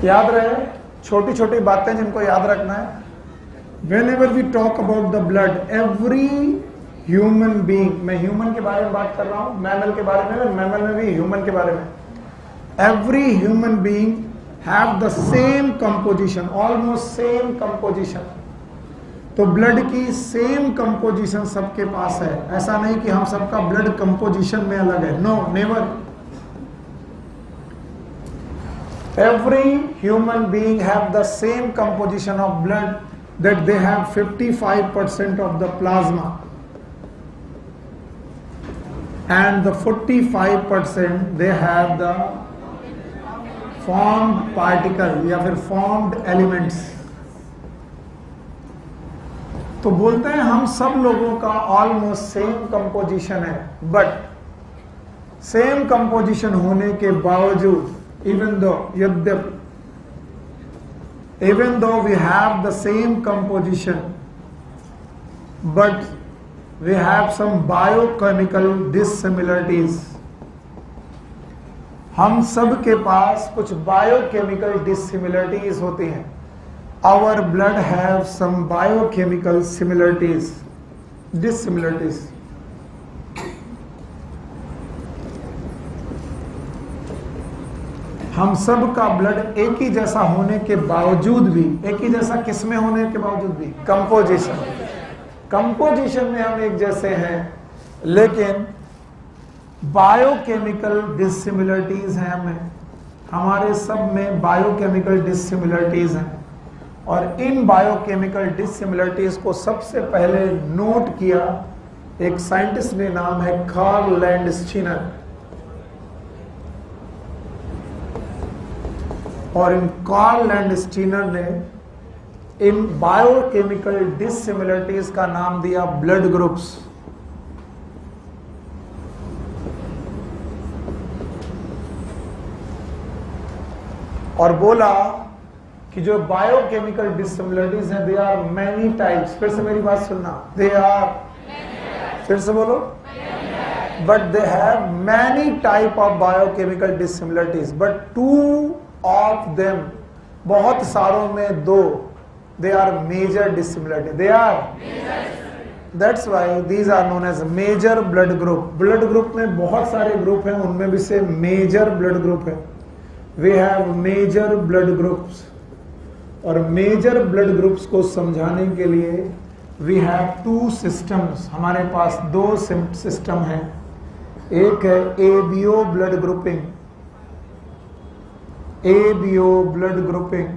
याद रहे, छोटी छोटी बातें जिनको याद रखना है। Whenever we talk about the blood, every human being, मैं ह्यूमन के बारे में बात कर रहा हूं, मैमल के बारे में, मैमल में भी ह्यूमन के बारे में, every human being have the same composition, almost same composition। तो ब्लड की सेम कंपोजिशन सबके पास है। ऐसा नहीं कि हम सबका ब्लड कंपोजिशन में अलग है, no, never. Every human being have the same composition of blood, that they have 55% of the plasma and the 45% they have the formed particle या फिर formed elements। तो बोलते हैं हम सब लोगों का ऑलमोस्ट सेम कंपोजिशन है, बट सेम कंपोजिशन होने के बावजूद, even though we have the same composition, but we have some biochemical dissimilarities। हम सब के पास कुछ बायोकेमिकल डिसिमिलरिटीज होती हैं। Our blood have some biochemical dissimilarities। हम सब का ब्लड एक ही जैसा होने के बावजूद भी, एक ही जैसा किसमें होने के बावजूद भी, कंपोजिशन में हम एक जैसे हैं, लेकिन बायोकेमिकल डिसिमिलरिटीज हैं हमें, हमारे सब में बायोकेमिकल डिसिमिलरिटीज हैं। और इन बायोकेमिकल डिसिमिलरिटीज को सबसे पहले नोट किया एक साइंटिस्ट ने, नाम है कार्ल लैंडस्टीनर। और इन कार्ल लैंडस्टीनर ने इन बायोकेमिकल डिसिमिलरिटीज का नाम दिया ब्लड ग्रुप्स। और बोला कि जो बायोकेमिकल डिसिमिलरिटीज हैं, दे आर मैनी टाइप्स। फिर से मेरी बात सुनना, दे आर, फिर से बोलो, but they have many type of biochemical dissimilarities, but two of them, बहुत सारों में दो, they are major dissimilarity, they are, that's why these are known as major blood group. Blood group में बहुत सारे ग्रुप हैं, उनमें भी से मेजर ब्लड ग्रुप है। We have major blood groups. और मेजर ब्लड ग्रुप्स को समझाने के लिए वी हैव टू सिस्टम्स, हमारे पास दो सिस्टम हैं। एक है ABO blood grouping, ABO blood grouping,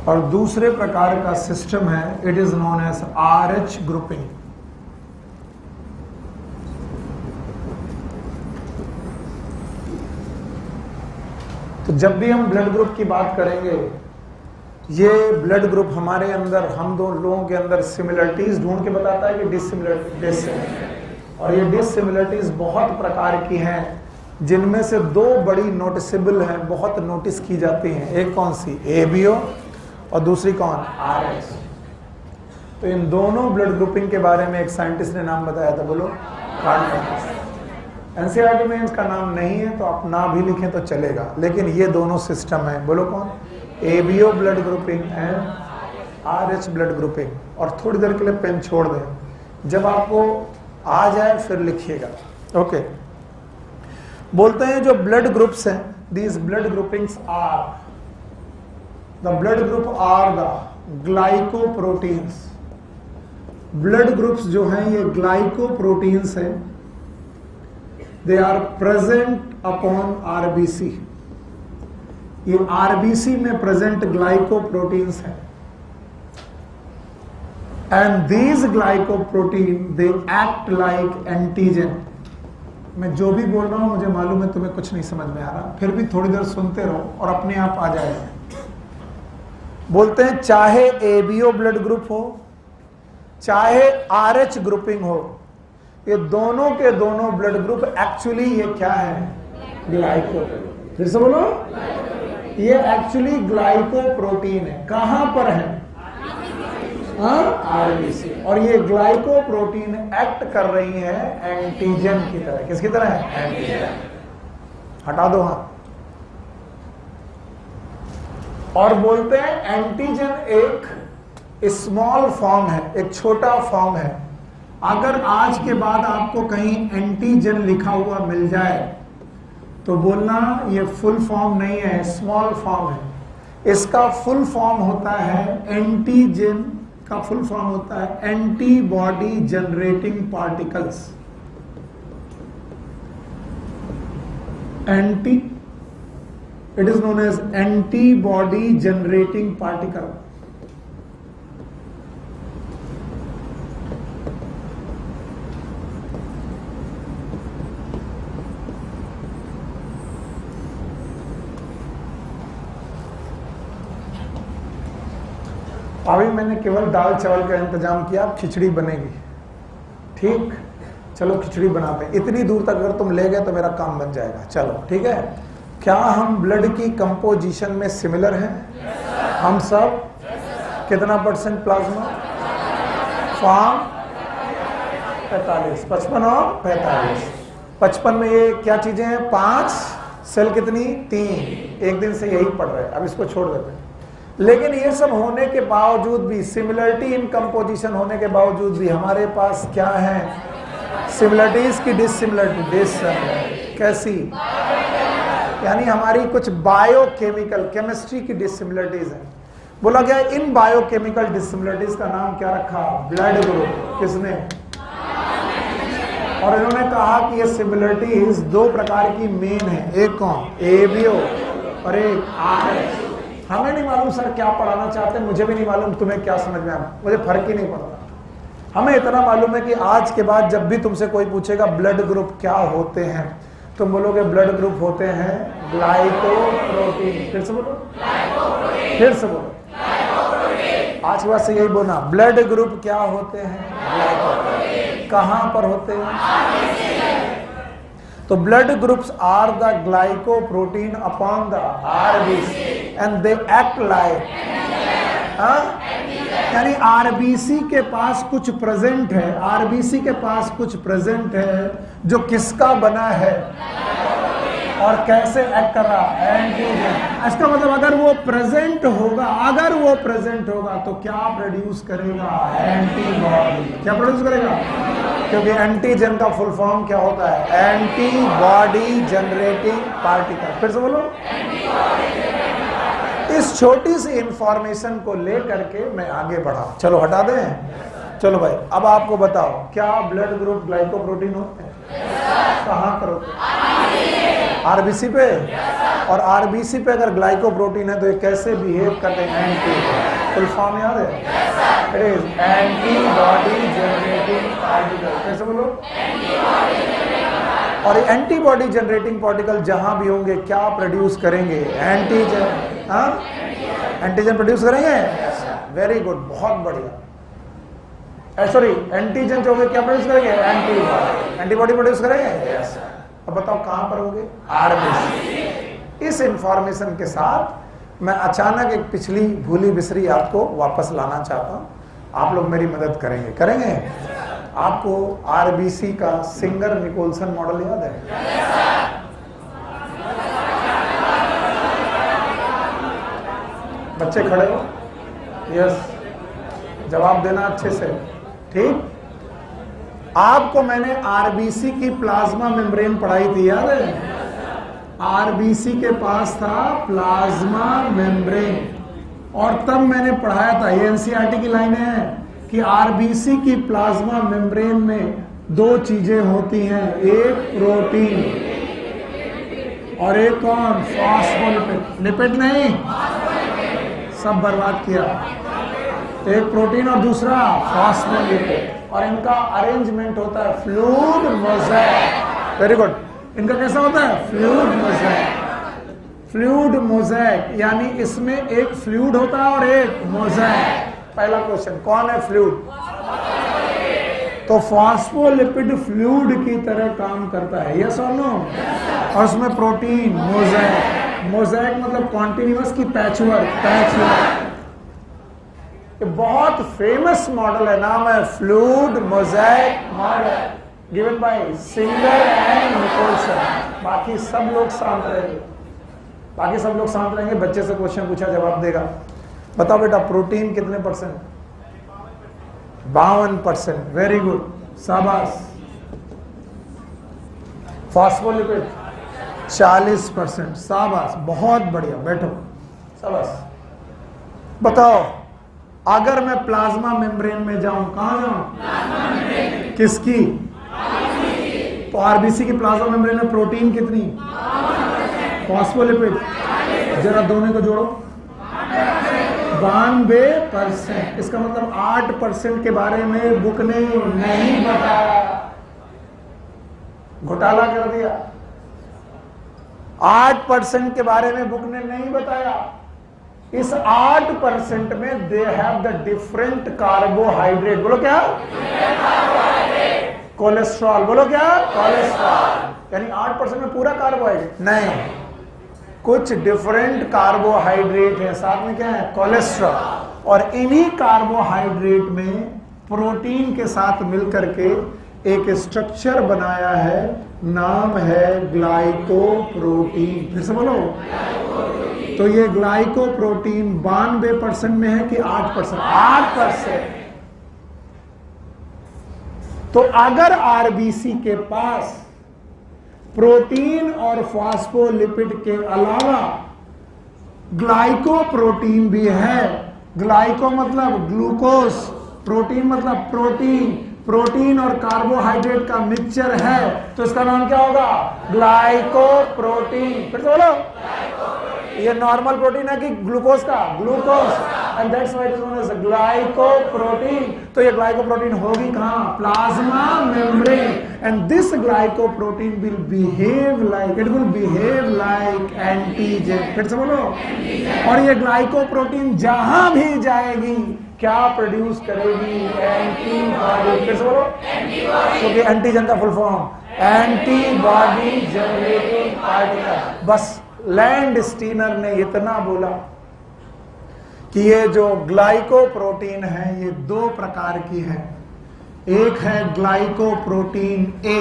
और दूसरे प्रकार का सिस्टम है, it is known as RH grouping. तो जब भी हम ब्लड ग्रुप की बात करेंगे, ये ब्लड ग्रुप हमारे अंदर, हम दो लोगों के अंदर सिमिलरिटीज ढूंढ के बताता है कि डिसिमिलरिटीज, और ये डिसिमिलरिटीज बहुत प्रकार की हैं, जिनमें से दो बड़ी नोटिसेबल हैं, बहुत नोटिस की जाती हैं। एक कौन सी, ABO, और दूसरी कौन, RH। तो इन दोनों ब्लड ग्रुपिंग के बारे में एक साइंटिस्ट ने नाम बताया था, बोलो, कार्ल। NCERT में इसका नाम नहीं है, तो आप ना भी लिखें तो चलेगा, लेकिन ये दोनों सिस्टम है, बोलो कौन, ABO blood grouping and RH blood grouping. और थोड़ी देर के लिए पेन छोड़ दें, जब आपको आ जाए फिर लिखिएगा, ओके। बोलते हैं जो ब्लड ग्रुप्स हैं, these blood groupings are, the blood group are the glycoproteins. Blood groups जो हैं ये ग्लाइकोप्रोटीन्स हैं। They are present upon RBC। ये RBC में प्रेजेंट ग्लाइकोप्रोटीन्स हैं। And these glycoprotein they act like antigen. मैं जो भी बोल रहा हूं मुझे मालूम है तुम्हें कुछ नहीं समझ में आ रहा, फिर भी थोड़ी देर सुनते रहो और अपने आप आ जाएगा। बोलते हैं चाहे ABO ब्लड ग्रुप हो, चाहे RH ग्रुपिंग हो, ये दोनों के दोनों ब्लड ग्रुप एक्चुअली ये क्या है, ग्लाइकोप्रोटीन। फिर से बोलो, ये एक्चुअली ग्लाइकोप्रोटीन है। कहां पर है, RBC। और ये ग्लाइकोप्रोटीन एक्ट कर रही है एंटीजन की तरह। किसकी तरह है, एंटीजन। हटा दो हाथ। और बोलते हैं एंटीजन एक स्मॉल फॉर्म है, एक छोटा फॉर्म है। अगर आज के बाद आपको कहीं एंटीजन लिखा हुआ मिल जाए तो बोलना ये फुल फॉर्म नहीं है, स्मॉल फॉर्म है। इसका फुल फॉर्म होता है एंटीजन का फुल फॉर्म होता है antibody generating particles. Anti it is known as antibody generating particle. अभी मैंने केवल दाल चावल का इंतजाम किया, अब खिचड़ी बनेगी। ठीक, चलो खिचड़ी बनाते हैं। इतनी दूर तक अगर तुम ले गए तो मेरा काम बन जाएगा। चलो ठीक है। क्या हम ब्लड की कंपोजिशन में सिमिलर हैं? हम सब कितना % प्लाज्मा फॉर्म? 45, 55 और 45। 55 में ये क्या चीजें हैं? 5 सेल कितनी? 3। एक दिन से यही पढ़ रहे हैं, अब इसको छोड़ देते हैं। लेकिन ये सब होने के बावजूद भी, सिमिलरिटी इन कंपोजिशन होने के बावजूद भी हमारे पास क्या है? सिमिलरिटीज की डिससिमिलरिटी। कैसी? यानी हमारी कुछ बायोकेमिकल केमिस्ट्री की डिससिमिलरिटीज है। बोला गया इन बायोकेमिकल डिससिमिलरिटीज का नाम क्या रखा? Blood group. किसने? और इन्होंने कहा कि ये सिमिलरिटीज 2 प्रकार की मेन है। एक कौन? ABO और एक RH। हमें नहीं मालूम सर क्या पढ़ाना चाहते हैं, मुझे भी नहीं मालूम तुम्हें क्या समझ में आया, मुझे फर्क ही नहीं पड़ता। हमें इतना मालूम है कि आज के बाद जब भी तुमसे कोई पूछेगा ब्लड ग्रुप क्या होते हैं, तुम बोलोगे ब्लड ग्रुप होते हैं ग्लाइकोप्रोटीन। फिर से बोलो, फिर से बोलो, आज के बाद से यही बोलना, ब्लड ग्रुप क्या होते हैं? ग्लाइकोप्रोटीन। कहां पर होते हैं? तो blood groups are the glycoprotein upon the RBC and they act like, यानी RBC के पास कुछ प्रेजेंट है, RBC के पास कुछ प्रेजेंट है जो किसका बना है और कैसे एक्ट कर रहा है? एंटीजन। इसका मतलब अगर वो प्रेजेंट होगा, तो क्या प्रोड्यूस करेगा? एंटीबॉडी। क्या प्रोड्यूस करेगा? क्योंकि एंटीजन का फुल फॉर्म क्या होता है? Antibody generating particle. फिर से बोलो। इस छोटी सी इंफॉर्मेशन को लेकर के मैं आगे बढ़ा। चलो हटा दें। चलो भाई, अब आपको बताओ, क्या ब्लड ग्रुप ग्लाइकोप्रोटीन होते हैं? कहां पर होते हैं? RBC पे। और RBC पे अगर ग्लाइकोप्रोटीन है तो ये कैसे बिहेव करते हैं? एंटी। फुल फॉर्म याद है? It is antibody generating particle. कैसे बोलो? और एंटीबॉडी जनरेटिंग पार्टिकल जहां भी होंगे क्या प्रोड्यूस करेंगे? एंटीजन। हाँ, एंटीजन प्रोड्यूस करेंगे। वेरी गुड, बहुत बढ़िया। सॉरी, एंटीजन जो होंगे क्या प्रोड्यूस करेंगे? एंटीबॉडी। एंटीबॉडी प्रोड्यूस करेंगे। अब बताओ कहां पर होंगे? RBC। इस इंफॉर्मेशन के साथ मैं अचानक एक पिछली भूली बिसरी आपको वापस लाना चाहता हूं। आप लोग मेरी मदद करेंगे? आपको RBC का सिंगर निकोलसन मॉडल याद है? बच्चे खड़े हो? यस, जवाब देना अच्छे से। ठीक, आपको मैंने RBC की प्लाज्मा मेम्ब्रेन पढ़ाई थी, याद है? RBC के पास था प्लाज्मा मेम्ब्रेन, और तब मैंने पढ़ाया था, ये NCERT की लाइन है, कि RBC की प्लाज्मा मेम्ब्रेन में 2 चीजें होती हैं, एक प्रोटीन और एक कौन? फॉस्फोलिपिड। लिपिड नहीं, सब बर्बाद किया। एक प्रोटीन और दूसरा फॉस्फोलिपिड, और इनका अरेंजमेंट होता है फ्लूइड मोज़ेक। Very good. इनका कैसा होता है? Fluid mosaic. फ्लूइड मोज़ेक यानी इसमें एक फ्लूइड होता है और एक मोज़ेक। पहला क्वेश्चन, कौन है फ्लूइड? तो फॉस्फोलिपिड फ्लूइड की तरह काम करता है, यस और नो? और उसमें प्रोटीन मोज़ेक। मोज़ेक मतलब कॉन्टिन्यूअस की पैचवर्क। ये बहुत फेमस मॉडल है, नाम है fluid mosaic model. Given by Singer and Nicolson. बाकी सब लोग शांत रहेंगे, बाकी सब लोग शांत रहेंगे। बच्चे से क्वेश्चन पूछा जवाब देगा। बताओ बेटा प्रोटीन कितने परसेंट? 52%। वेरी गुड, शाबाश। फॉस्फोलिपिड 40%, शाबाश, बहुत बढ़िया, बैठो, शाबाश। बताओ अगर मैं प्लाज्मा मेम्ब्रेन में जाऊं, कहां जाऊं? किसकी? तो आरबीसी की प्लाज्मा मेम्ब्रेन में प्रोटीन कितनी? फॉस्फोलिपिड, जरा दोनों को जोड़ो, 92%। इसका मतलब 8% के बारे में बुक ने नहीं बताया, घोटाला कर दिया। 8% के बारे में बुक ने नहीं बताया। इस 8% में they have the different carbohydrate. बोलो क्या? कोलेस्ट्रॉल। बोलो क्या? कोलेस्ट्रॉल। यानी 8% में पूरा कार्बोहाइड्रेट नहीं, कुछ डिफरेंट कार्बोहाइड्रेट है, साथ में क्या है? कोलेस्ट्रॉल। और इन्हीं कार्बोहाइड्रेट में प्रोटीन के साथ मिलकर के एक स्ट्रक्चर बनाया है, नाम है ग्लाइकोप्रोटीन। फिर से बोलो। तो ये ग्लाइकोप्रोटीन 92% में है कि 8%? 8%। तो अगर आरबीसी के पास प्रोटीन और फॉस्फोलिपिड के अलावा ग्लाइकोप्रोटीन भी है, ग्लाइको मतलब ग्लूकोज, प्रोटीन मतलब प्रोटीन, प्रोटीन और कार्बोहाइड्रेट का मिक्सचर है, तो इसका नाम क्या होगा? ग्लाइकोप्रोटीन। फिर तो बोलो। ये नॉर्मल प्रोटीन है कि ग्लूकोज का? Glucose. And that's why it is known as glycoprotein. तो ये ग्लाइकोप्रोटीन होगी कहां? Plasma membrane. And this glycoprotein will behave like, it will behave like antigen. फिर से बोलो। और ये ग्लाइकोप्रोटीन जहां भी जाएगी क्या प्रोड्यूस करेगी? एंटीबॉडी। फिर से बोलो। क्योंकि एंटीजन का full form antibody generating particle. बस लैंड स्टीनर ने इतना बोला कि ये जो ग्लाइकोप्रोटीन है ये 2 प्रकार की है। एक है ग्लाइकोप्रोटीन ए,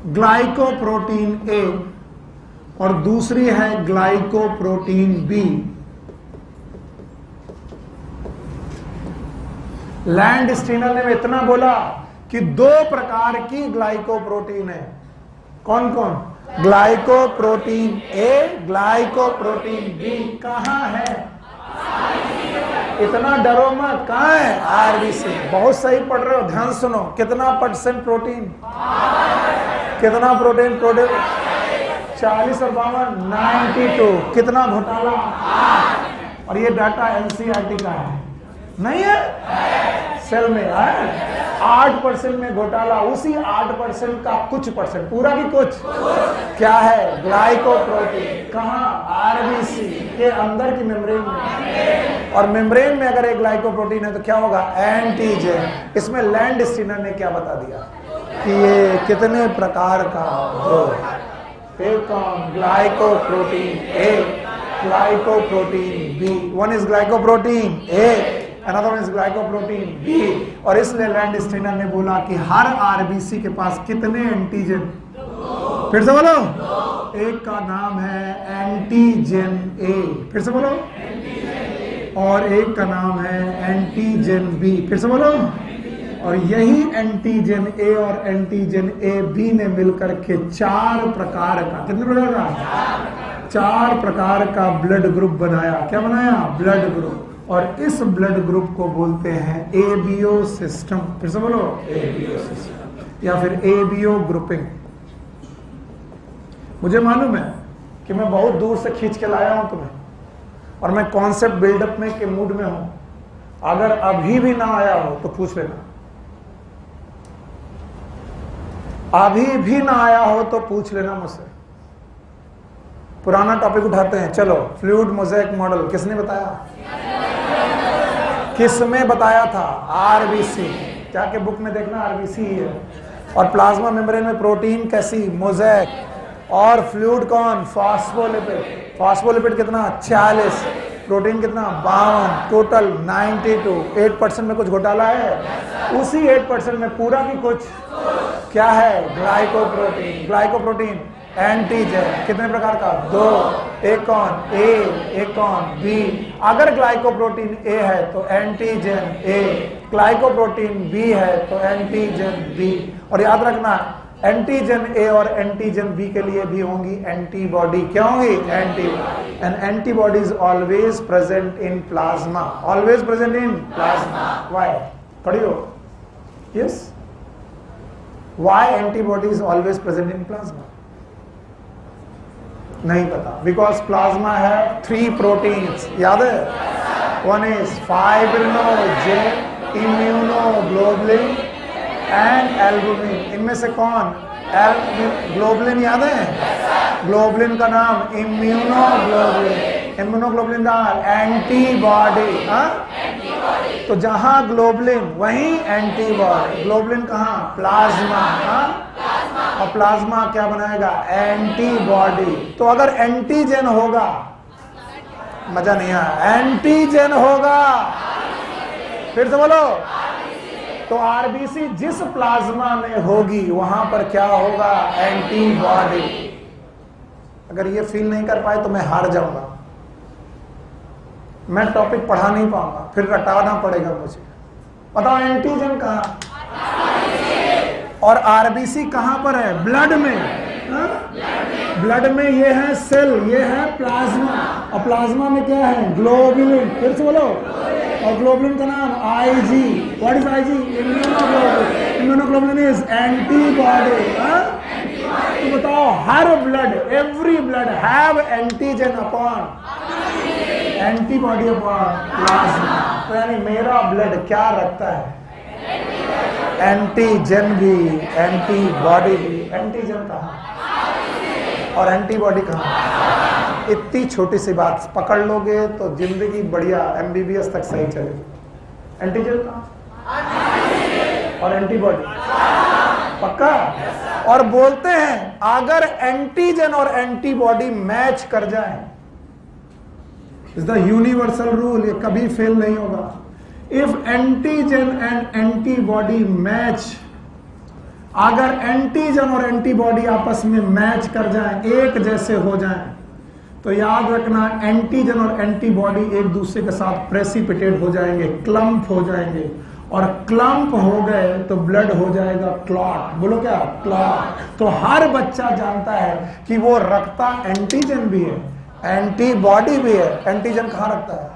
ग्लाइकोप्रोटीन ए, और दूसरी है ग्लाइकोप्रोटीन बी। लैंड स्टीनर ने इतना बोला कि 2 प्रकार की ग्लाइकोप्रोटीन है। कौन कौन? Glycoprotein A, glycoprotein B. कहां है? इतना डरो मत, कहां है? आरबीसी। बहुत सही पढ़ रहे हो, ध्यान सुनो। कितना % प्रोटीन? कितना प्रोटीन? 40 और 52 92। कितना घोटाला? 8। और ये डाटा एनसीईआरटी का है, नहीं है? सेल में है 8% में घोटाला। उसी 8% का कुछ %, पूरा की कुछ, क्या है? ग्लाइकोप्रोटीन। कहां? आरबीसी के अंदर की मेम्ब्रेन में। और मेम्ब्रेन में अगर एक ग्लाइकोप्रोटीन है तो क्या होगा? एंटीजन। इसमें लैंड स्टीनर ने क्या बता दिया कि ये कितने प्रकार का हो? एक कौन? Glycoprotein A, glycoprotein B. One is glycoprotein A, another one is glycoprotein B। और इसलिए लैंड स्टीनर ने बोला कि हर आरबीसी के पास कितने एंटीजन? फिर से बोलो। एक का नाम है एंटीजन ए। फिर से बोलो। और एक का नाम है एंटीजन बी। फिर से बोलो। और यही एंटीजन ए और एंटीजन ए बी ने मिलकर के 4 प्रकार का, कितने प्रकार का? 4 प्रकार का ब्लड ग्रुप बनाया। क्या बनाया? Blood group. और इस ब्लड ग्रुप को बोलते हैं एबीओ सिस्टम। फिर से बोलो। एबीओ सिस्टम या फिर एबीओ ग्रुपिंग। मुझे मालूम है कि मैं बहुत दूर से खींच के लाया हूं तुम्हें, और मैं कॉन्सेप्ट बिल्डअप में के मूड में हूं। अगर अभी भी ना आया हो तो पूछ लेना, अभी भी ना आया हो तो पूछ लेना मुझसे। पुराना टॉपिक उठाते हैं। चलो, फ्लूइड मोज़ेक मॉडल किसने बताया? किसमें बताया था? आरबीसी। क्या के बुक में देखना, आरबीसी ही है। और प्लाज्मा मेम्ब्रेन में प्रोटीन कैसी? मोज़ेक। और फ्लूइड कौन? फॉस्फोलिपिड। फॉस्फोलिपिड कितना? 40। प्रोटीन कितना 52, टोटल 92। 8% में कुछ घोटाला है, उसी 8% में पूरा भी कुछ क्या है, ग्लाइकोप्रोटीन। ग्लाइकोप्रोटीन एंटीजन कितने प्रकार का, 2, एक कौन ए, एक कौन बी। अगर ग्लाइकोप्रोटीन ए है तो एंटीजन ए, ग्लाइकोप्रोटीन बी है तो एंटीजन बी। और याद रखना एंटीजन ए और एंटीजन बी के लिए भी होंगी एंटीबॉडी। क्या होंगी, antibody. And antibody is always present in plasma, always present in plasma. Why, पढ़ी हो, yes, why antibody is always present in plasma, नहीं पता। बिकॉज प्लाज्मा है 3 प्रोटीन्स, याद है, one is fibrinogen, immunoglobulin and albumin. इनमें से कौन, ग्लोबुलिन याद है, ग्लोबुलिन का नाम इम्यूनोग्लोबुलिन, इम्यूनोग्लोबुलिन का एंटीबॉडी। तो जहां ग्लोबुलिन वहीं एंटीबॉडी। ग्लोबुलिन कहां, प्लाज्मा। और प्लाज्मा क्या बनाएगा, एंटीबॉडी। तो अगर एंटीजन होगा, मजा नहीं आया, एंटीजन होगा, फिर से बोलो, तो आरबीसी जिस प्लाज्मा में होगी वहां पर क्या होगा, एंटीबॉडी। अगर ये फील नहीं कर पाए तो मैं हार जाऊंगा, मैं टॉपिक पढ़ा नहीं पाऊंगा, फिर रटाना पड़ेगा मुझे। बताओ एंटीजन कहां और आरबीसी कहां पर है, ब्लड में। ब्लड में ये है सेल, ये है प्लाज्मा, और प्लाज्मा में क्या है, ग्लोबुलिन। फिर से बोलो, और ग्लोबुलिन का नाम Ig. What is Ig, immunoglobulin. Immunoglobulin is antibody. तो बताओ हर blood, every blood have antigen upon antibody upon plasma. तो यानी मेरा ब्लड क्या रखता है, एंटीजन भी, एंटीबॉडी भी। एंटीजन कहां और एंटीबॉडी कहां, इतनी छोटी सी बात पकड़ लोगे तो जिंदगी बढ़िया एमबीबीएस तक सही चलेगी। एंटीजन कहां और एंटीबॉडी, पक्का। और बोलते हैं अगर एंटीजन और एंटीबॉडी मैच कर जाए, इज द यूनिवर्सल रूल, ये कभी फेल नहीं होगा। If antigen and antibody match, अगर एंटीजन और एंटीबॉडी आपस में मैच कर जाएं, एक जैसे हो जाएं, तो याद रखना एंटीजन और एंटीबॉडी एक दूसरे के साथ प्रेसिपिटेट हो जाएंगे, क्लम्प हो जाएंगे, और क्लम्प हो गए तो ब्लड हो जाएगा क्लॉट। बोलो क्या, क्लॉट। तो हर बच्चा जानता है कि वो रखता एंटीजन भी है, एंटीबॉडी भी है। एंटीजन कहां रखता है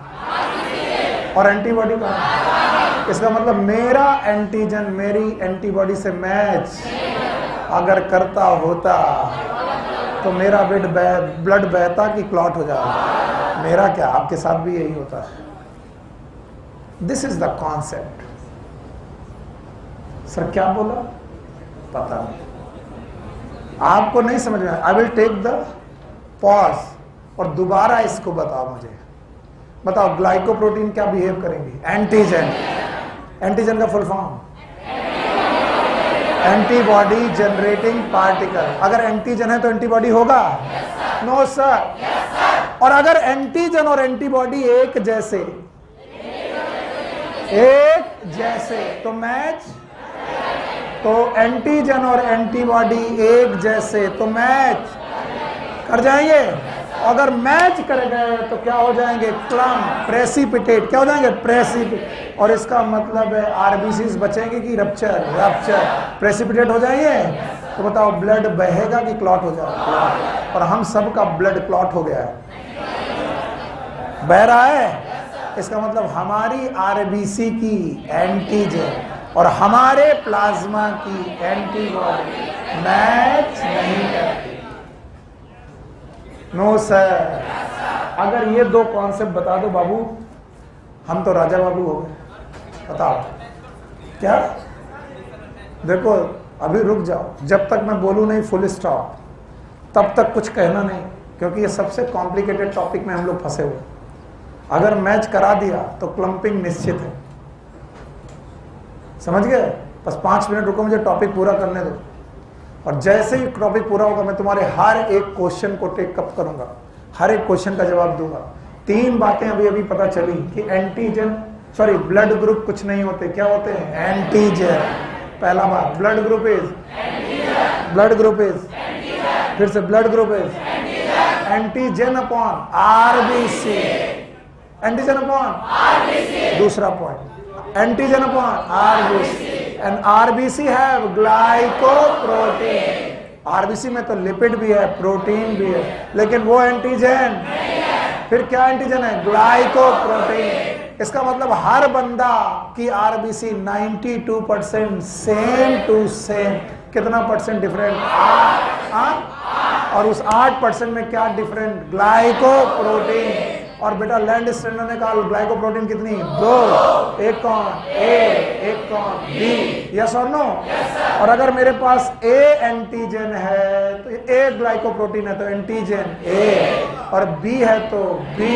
और एंटीबॉडी कहां। इसका मतलब मेरा एंटीजन मेरी एंटीबॉडी से मैच अगर करता होता तो मेरा ब्लड बहता कि क्लॉट हो जाता। मेरा क्या, आपके साथ भी यही होता है। This is the concept. Sir क्या बोला, पता नहीं, आपको नहीं समझ में आया। I will take the pause और दोबारा इसको बताओ मुझे। बताओ ग्लाइकोप्रोटीन क्या बिहेव करेंगे, एंटीजन। एंटीजन का full form antibody generating particle. अगर एंटीजन है तो एंटीबॉडी होगा, नो सर। और अगर एंटीजन और एंटीबॉडी एक जैसे तो मैच, तो एंटीजन और एंटीबॉडी एक जैसे तो मैच कर जाएंगे। अगर मैच कर गए तो क्या हो जाएंगे, क्लम्प, प्रेसिपिटेट। क्या हो जाएंगे, प्रेसिपिटेट। और इसका मतलब है आरबीसीज बचेंगे कि रप्चर, प्रेसिपिटेट हो जाएंगे। तो बताओ ब्लड बहेगा कि क्लॉट हो जाएगा। और हम सब का ब्लड क्लॉट हो गया है, बह रहा है। इसका मतलब हमारी आरबीसी की एंटीजन और हमारे प्लाज्मा की एंटीबॉडी मैच नहीं करती। No sir. अगर ये दो कॉन्सेप्ट बता दो बाबू, हम तो राजा बाबू हो गए। बताओ क्या। देखो अभी रुक जाओ, जब तक मैं बोलूं नहीं फुल स्टॉप तब तक कुछ कहना नहीं, क्योंकि ये सबसे कॉम्प्लिकेटेड टॉपिक में हम लोग फंसे हुए। अगर मैच करा दिया तो क्लम्पिंग निश्चित है, समझ गए। बस 5 मिनट रुको, मुझे टॉपिक पूरा करने दो। और जैसे ही टॉपिक पूरा होगा मैं तुम्हारे हर एक क्वेश्चन को टेक अप करूंगा, हर एक क्वेश्चन का जवाब दूंगा। तीन बातें अभी अभी पता चली कि एंटीजन सॉरी ब्लड ग्रुप कुछ नहीं होते, क्या होते हैं? एंटीजन। पहला बात, ब्लड ग्रुप इज फिर से blood group is antigen upon RBC, antigen upon RBC. दूसरा point, antigen upon RBC and RBC have glycoprotein. RBC में तो लिपिड भी है, प्रोटीन भी है, लेकिन वो एंटीजन फिर क्या एंटीजन है? ग्लाइकोप्रोटीन। इसका मतलब हर बंदा की आरबीसी 92% सेम टू सेम। कितना परसेंट डिफरेंट? 8। और उस 8% में क्या डिफरेंट? ग्लाइकोप्रोटीन। और बेटा लैंड स्टैंडर ने कहा ग्लाइकोप्रोटीन कितनी? 2। एक कौन? ए, एक कौन? बी। यस और नो? और अगर मेरे पास ए एंटीजन है तो ए ग्लाइकोप्रोटीन है तो एंटीजन ए, और बी है तो बी।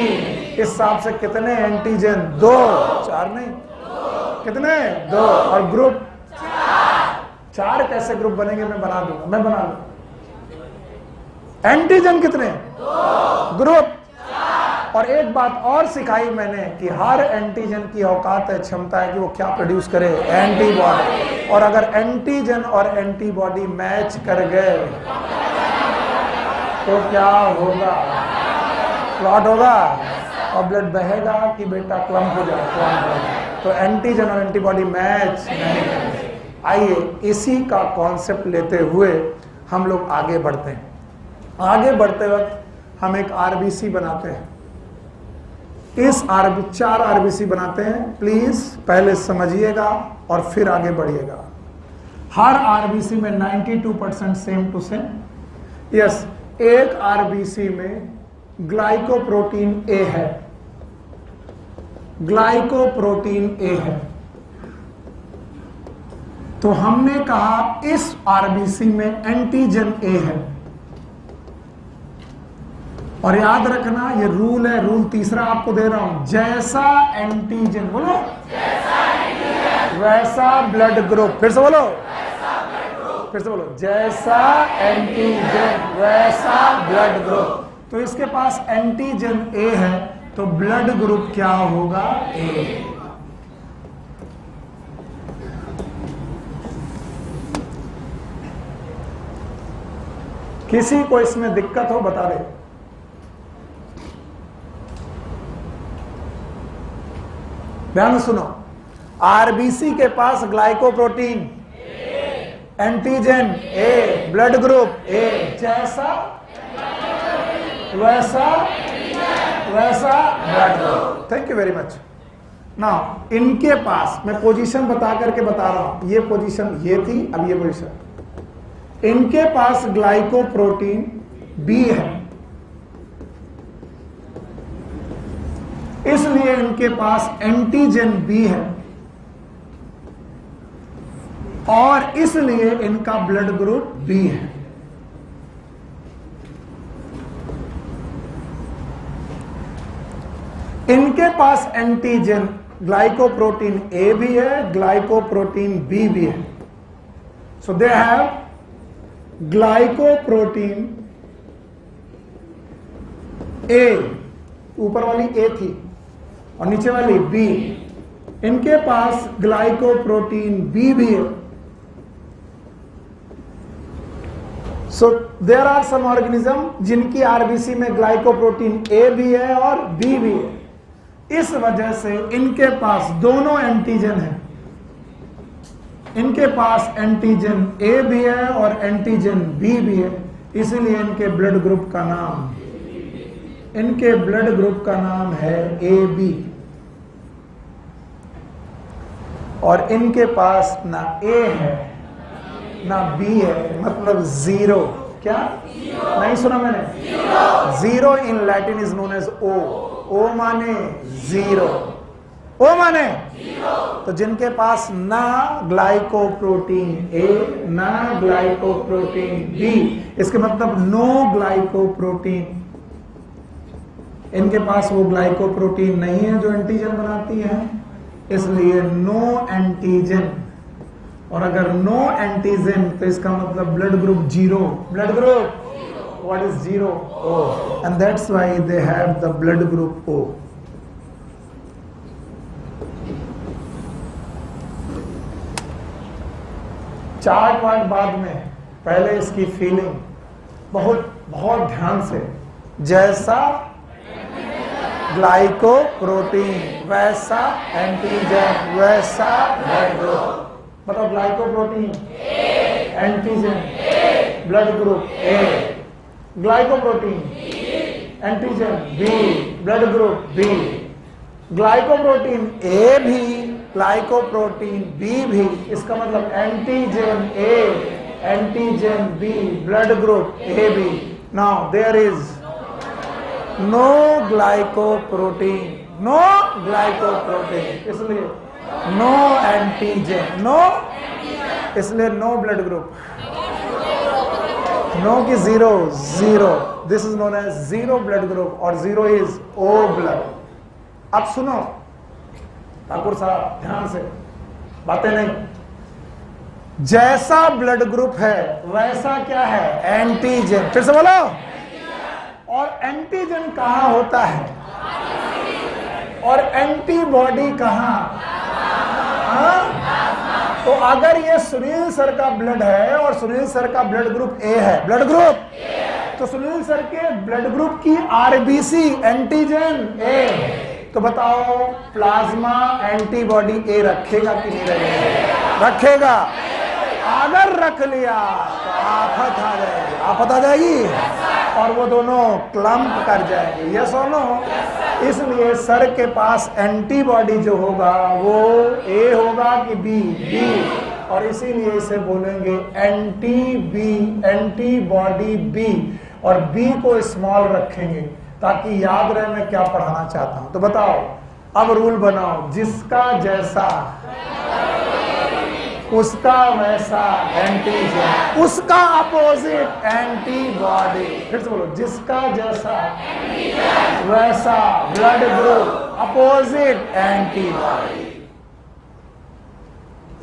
इस हिसाब से कितने एंटीजन? 2। 4 नहीं, कितने? 2। और ग्रुप 4 कैसे ग्रुप बनेंगे? मैं बना दूंगा, मैं बना लूंगा। एंटीजन कितने? 2। ग्रुप। और एक बात और सिखाई मैंने कि हर एंटीजन की औकात है, क्षमता है कि वो क्या प्रोड्यूस करे? एंटीबॉडी। और अगर एंटीजन और एंटीबॉडी मैच कर गए तो क्या होगा? क्लॉट होगा और ब्लड बहेगा कि बेटा क्लम्प हो जाए? तो एंटीजन और एंटीबॉडी मैच नहीं। आइए इसी का कॉन्सेप्ट लेते हुए हम लोग आगे बढ़ते हैं। आगे बढ़ते वक्त हम एक आरबीसी बनाते हैं। इस 4 आरबीसी बनाते हैं। प्लीज पहले समझिएगा और फिर आगे बढ़िएगा। हर आरबीसी में 92% सेम टू सेम। यस, एक आरबीसी में ग्लाइकोप्रोटीन ए है, ग्लाइकोप्रोटीन ए है। तो हमने कहा इस आरबीसी में एंटीजन ए है। और याद रखना ये रूल है, रूल तीसरा आपको दे रहा हूं, जैसा एंटीजन, बोलो जैसा एंटीजन वैसा ब्लड ग्रुप। फिर से बोलो, फिर से बोलो, जैसा एंटीजन वैसा ब्लड ग्रुप। तो इसके पास एंटीजन ए है तो ब्लड ग्रुप क्या होगा? ए। किसी को इसमें दिक्कत हो बता दे। ध्यान सुनो, आरबीसी के पास glycoprotein antigen A, blood group A, जैसा वैसा blood group. Thank you very much. Now इनके पास मैं पोजीशन बता करके बता रहा हूं, ये पोजीशन ये थी, अब ये पोजीशन। इनके पास ग्लाइकोप्रोटीन बी है, इसलिए इनके पास एंटीजन बी है और इसलिए इनका ब्लड ग्रुप बी है। इनके पास एंटीजन ग्लाइकोप्रोटीन ए भी है, ग्लाइकोप्रोटीन बी भी है। सो दे हैव ग्लाइकोप्रोटीन ए, ऊपर वाली ए थी और नीचे वाली बी। इनके पास ग्लाइकोप्रोटीन बी भी है। So there are some organism जिनकी आरबीसी में ग्लाइकोप्रोटीन ए भी है और बी भी है। इस वजह से इनके पास दोनों एंटीजन है। इनके पास एंटीजन ए भी है और एंटीजन बी भी है, इसलिए इनके ब्लड ग्रुप का नाम है ए बी। और इनके पास ना ए है ना बी है, मतलब जीरो। क्या नहीं सुना मैंने? Zero in Latin is known as O. O माने जीरो, ओ माने तो जिनके पास ना ग्लाइकोप्रोटीन ए ना ग्लाइकोप्रोटीन बी, इसके मतलब नो ग्लाइकोप्रोटीन। इनके पास वो ग्लाइकोप्रोटीन नहीं है जो एंटीजन बनाती है, इसलिए नो एंटीजन। और अगर नो एंटीजन तो इसका मतलब blood group zero. Blood group what is 0? O. And that's why they have the blood group O. Chart ward बाद में, पहले इसकी फीलिंग बहुत बहुत ध्यान से। जैसा ग्लाइकोप्रोटीन वैसा एंटीजन वैसा ब्लड ग्रुप। मतलब glycoprotein antigen blood group A, glycoprotein antigen B blood group B, glycoprotein A भी ग्लाइकोप्रोटीन बी भी। इसका मतलब antigen A antigen B blood group A B. Now there is no glycoprotein, no glycoprotein, इसलिए no antigen, no, इसलिए no blood group. No की 0 0, this is known as 0 blood group और 0 is O blood. अब सुनो ठाकुर साहब ध्यान से, बातें नहीं। जैसा ब्लड ग्रुप है वैसा क्या है? एंटीजन। फिर से बोलो। और एंटीजन कहां होता है? और एंटीबॉडी कहां? तो अगर ये सुनील सर का ब्लड है और सुनील सर का ब्लड ग्रुप ए है, ब्लड ग्रुप, तो सुनील सर के ब्लड ग्रुप की आरबीसी एंटीजन ए, तो बताओ प्लाज्मा एंटीबॉडी ए रखेगा कि नहीं रखेगा? रखेगा। अगर रख लिया तो आफत आ जाएगी, आफत आ जाएगी और वो दोनों क्लम्प कर जाएंगे। यस और नो? इसलिए सर के पास एंटीबॉडी जो होगा वो ए होगा कि बी? बी। और इसीलिए इसे बोलेंगे एंटी बी, एंटीबॉडी बी, और बी को स्मॉल रखेंगे ताकि याद रहे मैं क्या पढ़ाना चाहता हूं। तो बताओ, अब रूल बनाओ, जिसका जैसा उसका वैसा एंटीजन, उसका अपोजिट एंटीबॉडी। फिर से बोलो, जिसका जैसा वैसा ब्लड ग्रुप, अपोजिट एंटीबॉडी।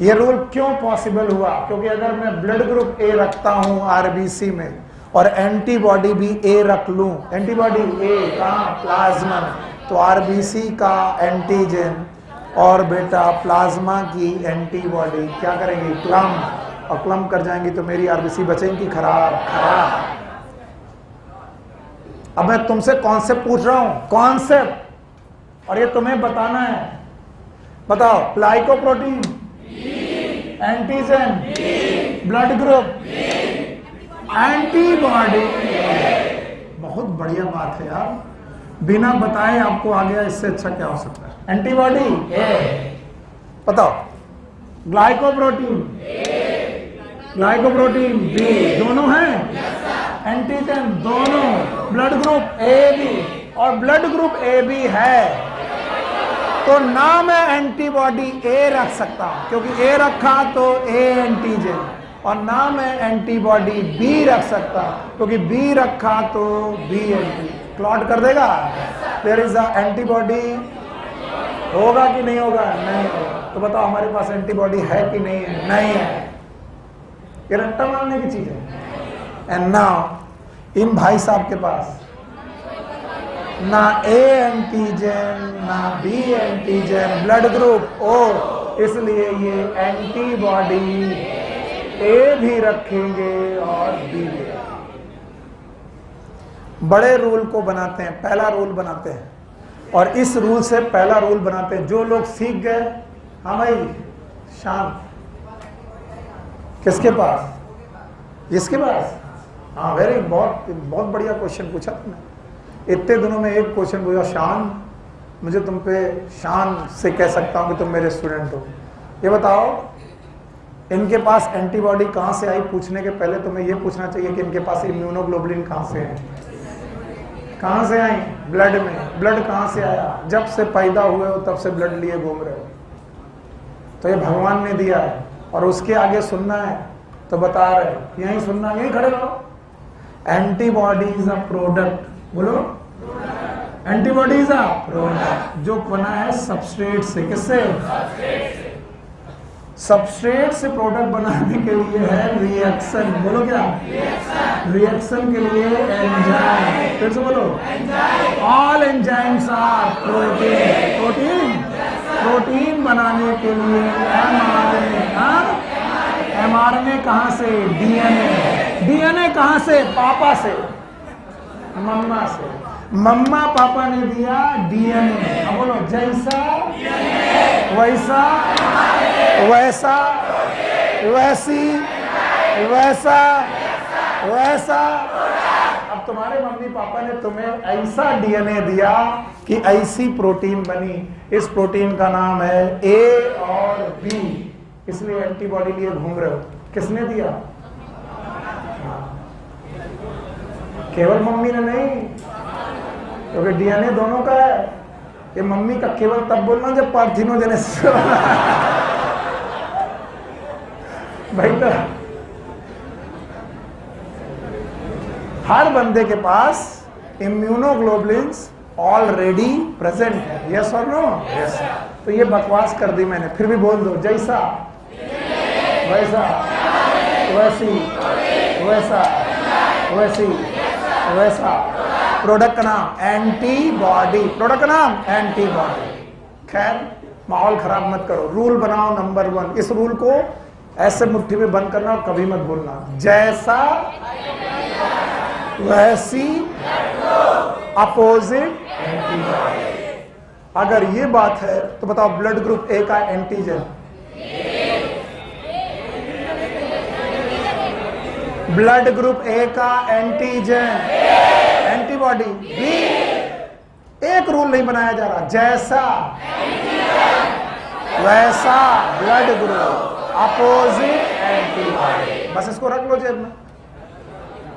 ये रूल क्यों पॉसिबल हुआ? क्योंकि अगर मैं ब्लड ग्रुप ए रखता हूं आरबीसी में और एंटीबॉडी भी ए रख लूं, एंटीबॉडी ए कहां? प्लाज्मा में, तो आरबीसी का एंटीजन और बेटा प्लाज्मा की एंटीबॉडी क्या करेंगी? क्लम्प, और क्लम्प कर जाएंगी तो मेरी आरबीसी बचेंगी खराब खराब। अब मैं तुमसे कॉन्सेप्ट पूछ रहा हूं, कॉन्सेप्ट, और ये तुम्हें बताना है। बताओ, glycoprotein antigen blood group antibody. बहुत बढ़िया बात है यार, बिना बताए आपको आ गया, इससे अच्छा क्या हो सकता है? एंटीबॉडी ए, बताओ, ग्लाइकोप्रोटीन ग्लाइकोप्रोटीन बी, दोनों हैं एंटीजन, दोनों ब्लड ग्रुप ए बी, और ब्लड ग्रुप ए बी है तो ना मैं एंटीबॉडी ए रख सकता हूं क्योंकि ए रखा तो ए एंटीजन, और ना मैं एंटीबॉडी बी रख सकता क्योंकि बी रखा तो बी एंटी। क्लॉट कर देगा। देयर इज अ एंटीबॉडी, होगा कि नहीं होगा? नहीं होगा। तो बताओ हमारे पास एंटीबॉडी है कि नहीं है? नहीं है। ये रट्टा मारने की चीज है। एंड नाउ इन भाई साहब के पास ना ए एंटीजन ना B antigen, blood group O, इसलिए ये एंटीबॉडी ए भी रखेंगे और बी भी रखेंगे। बड़े रूल को बनाते हैं, पहला रूल बनाते हैं, और इस रूल से पहला रूल बनाते हैं। जो लोग सीख गए, हाँ भाई शांत, किसके पास? इसके पास? हाँ वेरी, बहुत बहुत बढ़िया क्वेश्चन पूछा तुमने। इतने दिनों में एक क्वेश्चन पूछा, शान, मुझे तुम पे शान से कह सकता हूँ कि तुम मेरे स्टूडेंट हो। ये बताओ इनके पास एंटीबॉडी कहाँ से आई? पूछने के पहले तुम्हें ये पूछना चाहिए कि इनके पास इम्यूनोग्लोबुलिन कहाँ से है? कहाँ से आई? ब्लड में। ब्लड कहाँ से आया? जब से पैदा हुए हो तब से ब्लड लिए घूम रहे हो, तो ये भगवान ने दिया है। और उसके आगे सुनना है तो बता रहे, यहीं सुनना, यहीं खड़े रहो। एंटीबॉडी इज अ प्रोडक्ट, बोलो, एंटीबॉडी इज अ प्रोडक्ट जो बना है सबस्ट्रेट से। किससे? सबस्ट्रेट से प्रोडक्ट बनाने के लिए है रिएक्शन, बोलो क्या? रिएक्शन के लिए एंजाइम, फिर से बोलो। All enzymes are protein. Protein, protein बनाने के लिए एमआरएनए। एमआरएनए कहां से? डीएनए। डीएनए कहां से? पापा से, मम्मा से। मम्मा पापा ने दिया डीएनए। अब बोलो जैसा वैसा वैसा वैसी वैसा वैसा। अब तुम्हारे मम्मी पापा ने तुम्हें ऐसा डीएनए दिया कि ऐसी प्रोटीन बनी। इस प्रोटीन का नाम है ए और बी, इसलिए एंटीबॉडी लिए घूम रहे हो। किसने दिया? केवल मम्मी ने नहीं, क्योंकि डीएनए दोनों का है। ये मम्मी का केवल तब बोलना जब पार्थिनोजेनेसिस भाई तो हर बंदे के पास इम्यूनोग्लोबुलिन्स ऑलरेडी प्रेजेंट है। यस और नो? यस। तो ये बकवास कर दी मैंने, फिर भी बोल दो। जैसा वैसा वैसी वैसा वैसी वैसा। प्रोडक्ट का नाम एंटीबॉडी। प्रोडक्ट का नाम एंटीबॉडी। खैर, माहौल खराब मत करो। रूल बनाओ नंबर 1। इस रूल को ऐसे मुट्ठी में बंद करना और कभी मत भूलना। जैसा वैसी अपोजिट एंटीबॉडी। अगर ये बात है तो बताओ ब्लड ग्रुप ए का एंटीजन। ब्लड ग्रुप ए का एंटीजन एंटीबॉडी बी। एक रूल नहीं बनाया जा रहा। जैसा वैसा ब्लड ग्रुप अपोजिट एंटीबॉडी। बस इसको रख लो जेब में।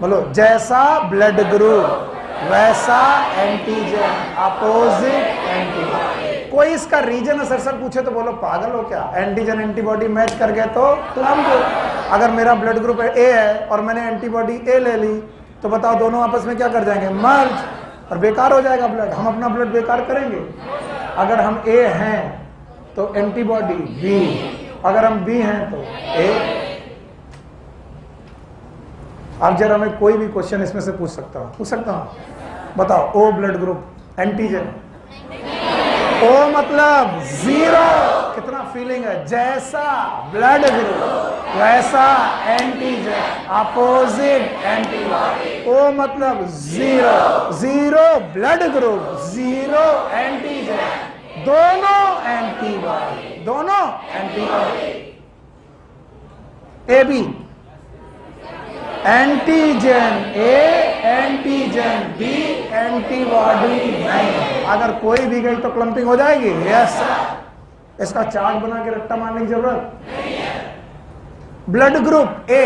बोलो जैसा ब्लड ग्रुप वैसा एंटीजन अपोजिट एंटीबॉडी। कोई इसका रीजन असर पूछे तो बोलो पागल हो क्या? एंटीजन एंटीबॉडी मैच कर गए तो हम को। अगर मेरा ब्लड ग्रुप ए है और मैंने एंटीबॉडी ए ले ली तो बताओ दोनों आपस में क्या कर जाएंगे? मर्ज, और बेकार हो जाएगा ब्लड। हम अपना ब्लड बेकार करेंगे। अगर हम ए हैं तो एंटीबॉडी बी, अगर हम बी हैं तो ए। अब जरा मैं कोई भी क्वेश्चन इसमें से पूछ सकता हूं? बताओ। O blood group antigen, O मतलब 0। कितना फीलिंग है? जैसा ब्लड ग्रुप वैसा एंटीजन अपोजिट एंटीबॉडी। ओ मतलब 0। 0 ब्लड ग्रुप 0 एंटीजन, दोनों एंटीबॉडी, दोनों antibody. A B antigen A antigen B antibody नहीं। अगर कोई भी गई तो क्लम्पिंग हो जाएगी। यस। इसका चार्ट बना के रट्टा मारने की जरूरत नहीं है। Blood group A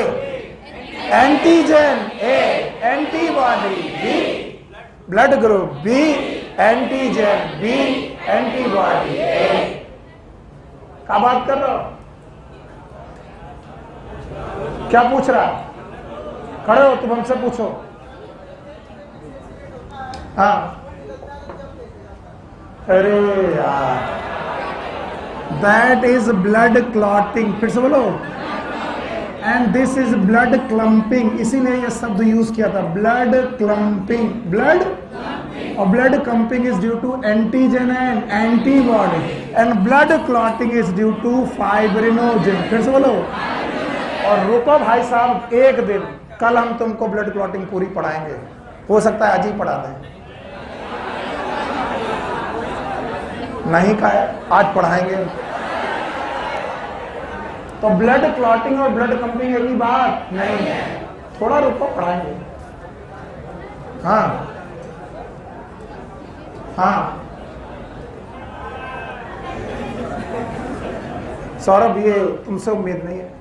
antigen A antibody B, blood group B antigen B antibody A. क्या बात कर रहे हो? क्या पूछ रहा है? खड़े हो, तुम हमसे पूछो। हाँ, अरे यार, दैट इज ब्लड क्लॉटिंग। फिर से बोलो। And this is blood clumping. इसीलिए यह शब्द यूज किया था, ब्लड क्लम्पिंग। ब्लड और blood clumping is due to antigen and antibody, and blood clotting is due to fibrinogen. फिर से बोलो। और रुको भाई साहब, एक दिन कल हम तुमको ब्लड क्लॉटिंग पूरी पढ़ाएंगे। हो सकता है आज ही पढ़ा दें। नहीं का है, आज पढ़ाएंगे। तो ब्लड क्लॉटिंग और ब्लड क्लम्पिंग एक ही बात नहीं है। थोड़ा रुको, पढ़ाएंगे। हाँ हाँ सौरभ, ये तुमसे उम्मीद नहीं है,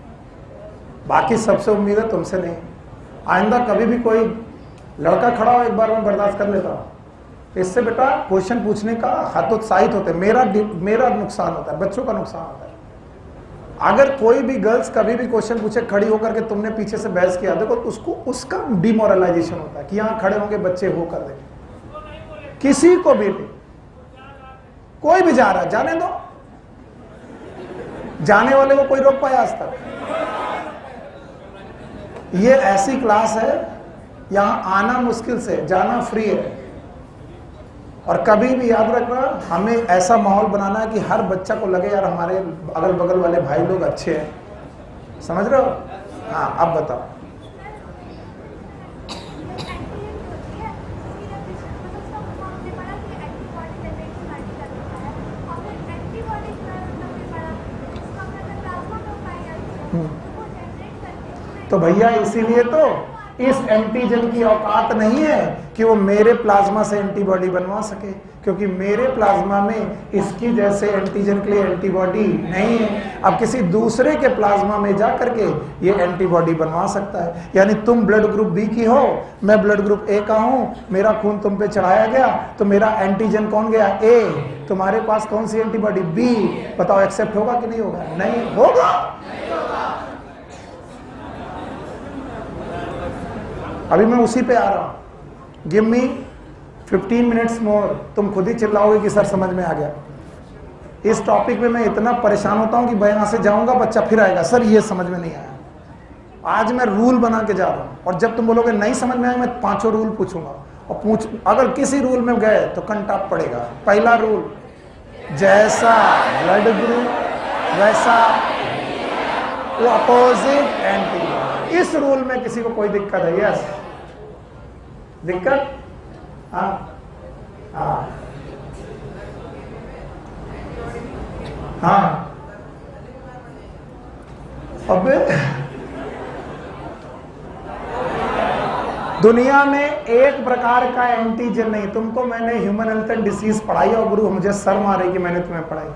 बाकी सबसे उम्मीद है, तुमसे नहीं। आइंदा कभी भी कोई लड़का खड़ा हो, एक बार मैं बर्दाश्त कर लेता हूं। इससे बेटा क्वेश्चन पूछने का हतोत्साहित होते, मेरा नुकसान होता है, बच्चों का नुकसान होता है। अगर कोई भी गर्ल्स कभी भी क्वेश्चन पूछे खड़ी होकर के, तुमने पीछे से बहस किया, देखो उसको उसका डिमोरलाइजेशन होता है कि यहाँ खड़े होंगे बच्चे वो कर देंगे। किसी को भी कोई भी जा रहा है, जाने दो, जाने वाले को कोई रोक पाया आज तक? ये ऐसी क्लास है, यहां आना मुश्किल से, जाना फ्री है। और कभी भी याद रखना, हमें ऐसा माहौल बनाना है कि हर बच्चा को लगे यार हमारे अगल बगल वाले भाई लोग अच्छे हैं। समझ रहे हो? हाँ, अब बताओ। तो भैया इसीलिए तो इस एंटीजन की औकात नहीं है कि वो मेरे प्लाज्मा से एंटीबॉडी बनवा सके, क्योंकि मेरे प्लाज्मा में इसकी जैसे एंटीजन के लिए एंटीबॉडी नहीं है। अब किसी दूसरे के प्लाज्मा में जा करके ये एंटीबॉडी बनवा सकता है। यानी तुम ब्लड ग्रुप बी की हो, मैं ब्लड ग्रुप ए का हूं, मेरा खून तुम पे चढ़ाया गया तो मेरा एंटीजन कौन गया? ए। तुम्हारे पास कौन सी एंटीबॉडी? बी। बताओ एक्सेप्ट होगा कि नहीं होगा? नहीं होगा। अभी मैं उसी पे आ रहा हूं। Give me 15 minutes more. तुम खुद ही चिल्लाओगे कि सर समझ में आ गया। इस टॉपिक में मैं इतना परेशान होता हूं कि भाई यहां से जाऊंगा, बच्चा फिर आएगा, सर ये समझ में नहीं आया। आज मैं रूल बना के जा रहा हूं, और जब तुम बोलोगे नहीं समझ में आया, मैं 5 रूल पूछूंगा, और अगर किसी रूल में गए तो कंटाप पड़ेगा। पहला रूल, जैसा ब्लड ग्रुप वैसा वो अपोजिट एंटी। इस रूल में किसी को कोई दिक्कत है? यस, दिक्कत? हाँ हाँ हाँ। अबे दुनिया में एक प्रकार का एंटीजन नहीं। तुमको मैंने ह्यूमन हेल्थ एंड डिसीज पढ़ाई, और गुरु मुझे सर मारे कि मैंने तुम्हें पढ़ाई।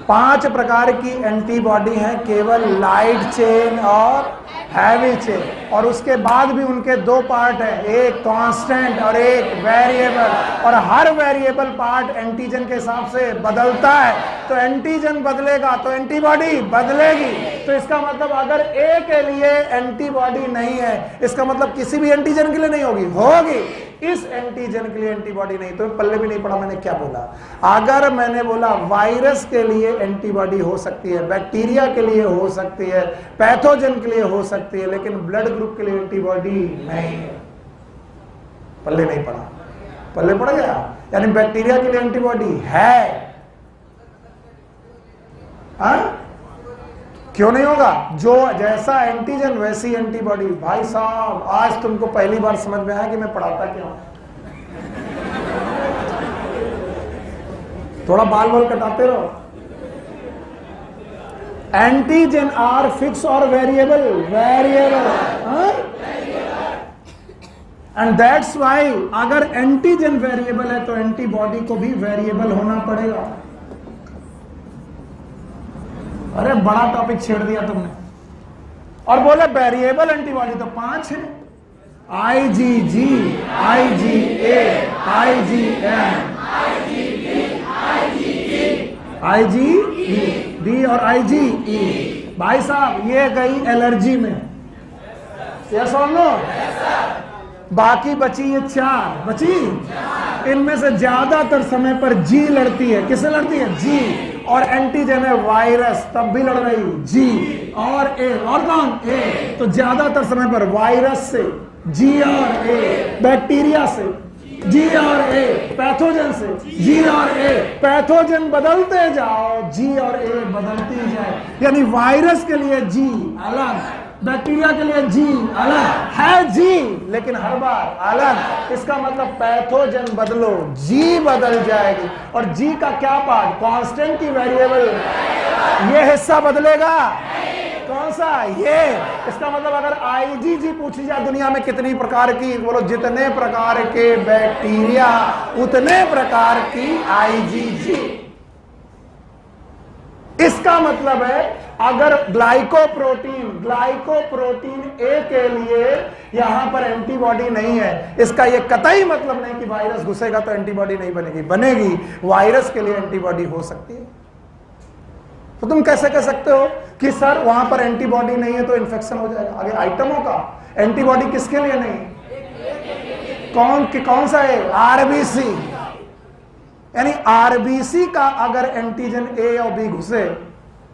5 प्रकार की एंटीबॉडी है, केवल लाइट चेन और हैवी चेन, और उसके बाद भी उनके 2 पार्ट है, एक कांस्टेंट और एक वेरिएबल, और हर वेरिएबल पार्ट एंटीजन के हिसाब से बदलता है। तो एंटीजन बदलेगा तो एंटीबॉडी बदलेगी। तो इसका मतलब अगर ए के लिए एंटीबॉडी नहीं है, इसका मतलब किसी भी एंटीजन के लिए नहीं होगी, होगी। इस एंटीजन के लिए एंटीबॉडी नहीं। तो पल्ले भी नहीं पड़ा मैंने क्या बोला। अगर मैंने बोला वायरस के लिए एंटीबॉडी हो सकती है, बैक्टीरिया के लिए हो सकती है, पैथोजन के लिए हो सकती है, लेकिन ब्लड ग्रुप के लिए एंटीबॉडी नहीं है। पल्ले नहीं पड़ा? पल्ले पड़ गया? यानी बैक्टीरिया के लिए एंटीबॉडी है। क्यों नहीं होगा? जो जैसा एंटीजन वैसी एंटीबॉडी। भाई साहब, आज तुमको पहली बार समझ में आया कि मैं पढ़ाता क्यों। थोड़ा बाल बाल कटाते रहो। एंटीजन आर फिक्स और variable? Variable. And that's why अगर एंटीजन वेरिएबल है तो एंटीबॉडी को भी वेरिएबल होना पड़ेगा। अरे बड़ा टॉपिक छेड़ दिया तुमने। और बोले वेरिएबल एंटीबॉडी तो 5 है, IgG, IgA, IgM, IgD और IgE। भाई साहब ये गई एलर्जी में, यस और नो? बाकी बची ये 4 बची। इनमें से ज्यादातर समय पर जी लड़ती है। किससे लड़ती है? जी। और एंटीजन है वायरस, तब भी लड़ रही जी। और ए, और कौन? ए। तो ज्यादातर समय पर वायरस से जी और ए, बैक्टीरिया से जी और ए, पैथोजन से जी और ए। पैथोजन बदलते जाओ, जी और ए बदलती जाए। यानी वायरस के लिए जी अलग, बैक्टीरिया के लिए जी अलग है, जी लेकिन हर बार अलग। इसका मतलब पैथोजन बदलो, जी बदल जाएगी। और जी का क्या पार्ट? कांस्टेंट की वेरिएबल। ये हिस्सा बदलेगा? कौन सा? ये। इसका मतलब अगर IgG पूछी जाए दुनिया में कितनी प्रकार की, बोलो जितने प्रकार के बैक्टीरिया उतने प्रकार की IgG। इसका मतलब है अगर ग्लाइकोप्रोटीन ए के लिए यहां पर एंटीबॉडी नहीं है, इसका यह कतई मतलब नहीं कि वायरस घुसेगा तो एंटीबॉडी नहीं बनेगी। बनेगी। वायरस के लिए एंटीबॉडी हो सकती है। तो तुम कैसे कह सकते हो कि सर वहां पर एंटीबॉडी नहीं है तो इन्फेक्शन हो जाएगा? आगे आइटमों का एंटीबॉडी किसके लिए नहीं? कौन सा है? आरबीसी। यानी आरबीसी का अगर एंटीजन ए और बी घुसे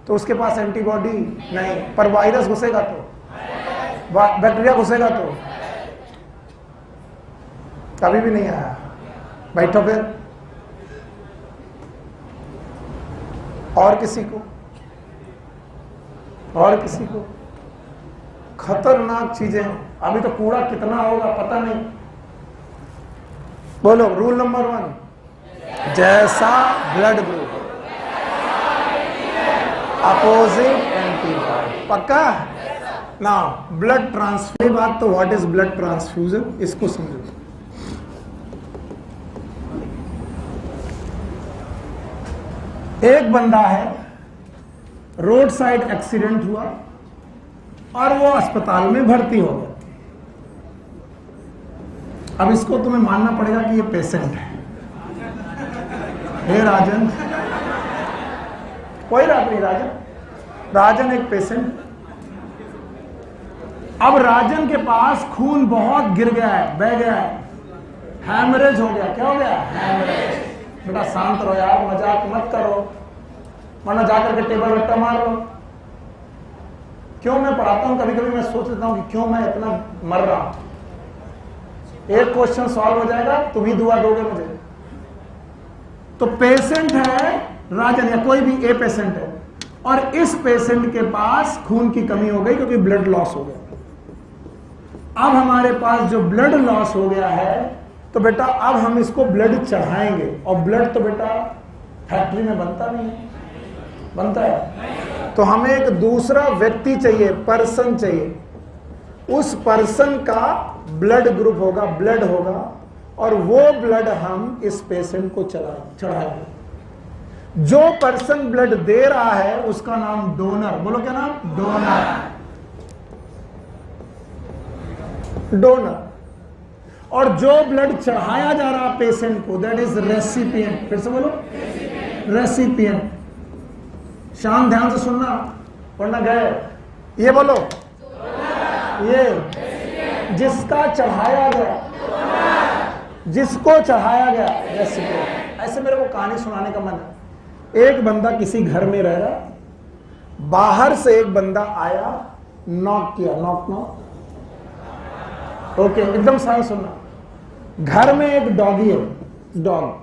तो उसके पास एंटीबॉडी नहीं, पर वायरस घुसेगा तो, बैक्टीरिया घुसेगा तो कभी भी नहीं आया। बैठो फिर। और किसी को, और किसी को? खतरनाक चीजें। अभी तो कूड़ा कितना होगा पता नहीं। बोलो रूल नंबर 1, जैसा ब्लड ग्रुप अपोजिट एंटीबॉडी। पक्का ना? ब्लड ट्रांसफ्यूजन बात तो व्हाट इज ब्लड ट्रांसफ्यूजन, इसको समझो। एक बंदा है, रोड साइड एक्सीडेंट हुआ और वो अस्पताल में भर्ती हो गया। अब इसको तुम्हें मानना पड़ेगा कि ये पेशेंट है। हे राजन, कोई बात नहीं राजन, राजन एक पेशेंट। अब राजन के पास खून बहुत गिर गया है, बह गया है, हैमरेज हो गया। क्या हो गया? हैमरेज। बेटा शांत रहो यार, मजाक मत करो, वरना जाकर के टेबल रट्टा मार लो। क्यों मैं पढ़ाता हूं, कभी कभी मैं सोच लेता हूं कि क्यों मैं इतना मर रहा हूं। एक क्वेश्चन सॉल्व हो जाएगा, तुम ही दुआ दोगे मुझे। तो पेशेंट है राजन, या कोई भी ए पेशेंट है, और इस पेशेंट के पास खून की कमी हो गई क्योंकि ब्लड लॉस हो गया। अब हमारे पास जो ब्लड लॉस हो गया है, तो बेटा अब हम इसको ब्लड चढ़ाएंगे। और ब्लड तो बेटा फैक्ट्री में बनता नहीं है, बनता है। तो हमें एक दूसरा व्यक्ति चाहिए, पर्सन चाहिए। उस पर्सन का ब्लड ग्रुप होगा, ब्लड होगा, और वो ब्लड हम इस पेशेंट को चढ़ाएंगे। जो पर्सन ब्लड दे रहा है उसका नाम डोनर। बोलो क्या नाम? डोनर। डोनर। और जो ब्लड चढ़ाया जा रहा पेशेंट को, दैट इज रेसिपिएंट। फिर से बोलो, रेसिपिएंट। शांत ध्यान से सुनना, वरना गए। ये बोलो, ये जिसका चढ़ाया गया, जिसको चढ़ाया गया रेसिपिएंट। ऐसे मेरे को कहानी सुनाने का मन है। एक बंदा किसी घर में रह रहा, बाहर से एक बंदा आया, नॉक किया, नॉक नॉक। ओके, एकदम शांत सुनना। घर में एक डॉगी है, डॉग।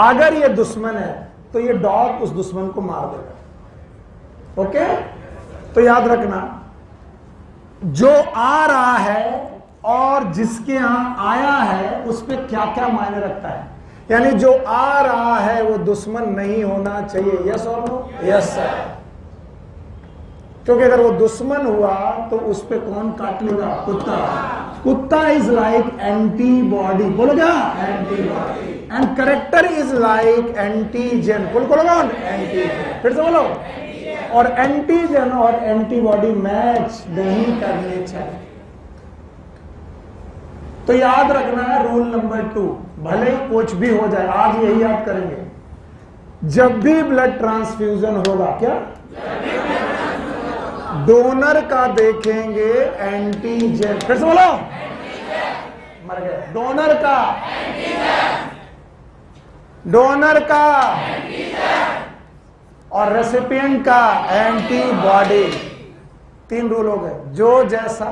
अगर ये दुश्मन है तो ये डॉग उस दुश्मन को मार देगा। ओके, तो याद रखना, जो आ रहा है और जिसके यहां आया है उस पर क्या क्या मायने रखता है। यानी जो आ रहा है वो दुश्मन नहीं होना चाहिए। यस और नो? Yes sir. क्योंकि अगर वो दुश्मन हुआ तो उस पे कौन काट लेगा? कुत्ता। कुत्ता इज लाइक एंटीबॉडी। बोलो क्या? Antibody. And character is like antigen. बोलो कौन? एंटीजन। फिर से बोलो। और एंटीजन और एंटीबॉडी मैच नहीं करने चाहिए। तो याद रखना है रूल नंबर 2, भले ही कुछ भी हो जाए, आज यही याद करेंगे। जब भी ब्लड ट्रांसफ्यूजन होगा, क्या डोनर का देखेंगे एंटीजन। फिर से बोलो, मर गए। डोनर का, डोनर का और रेसिपिएंट का एंटीबॉडी। 3 रूल हो गए। जो जैसा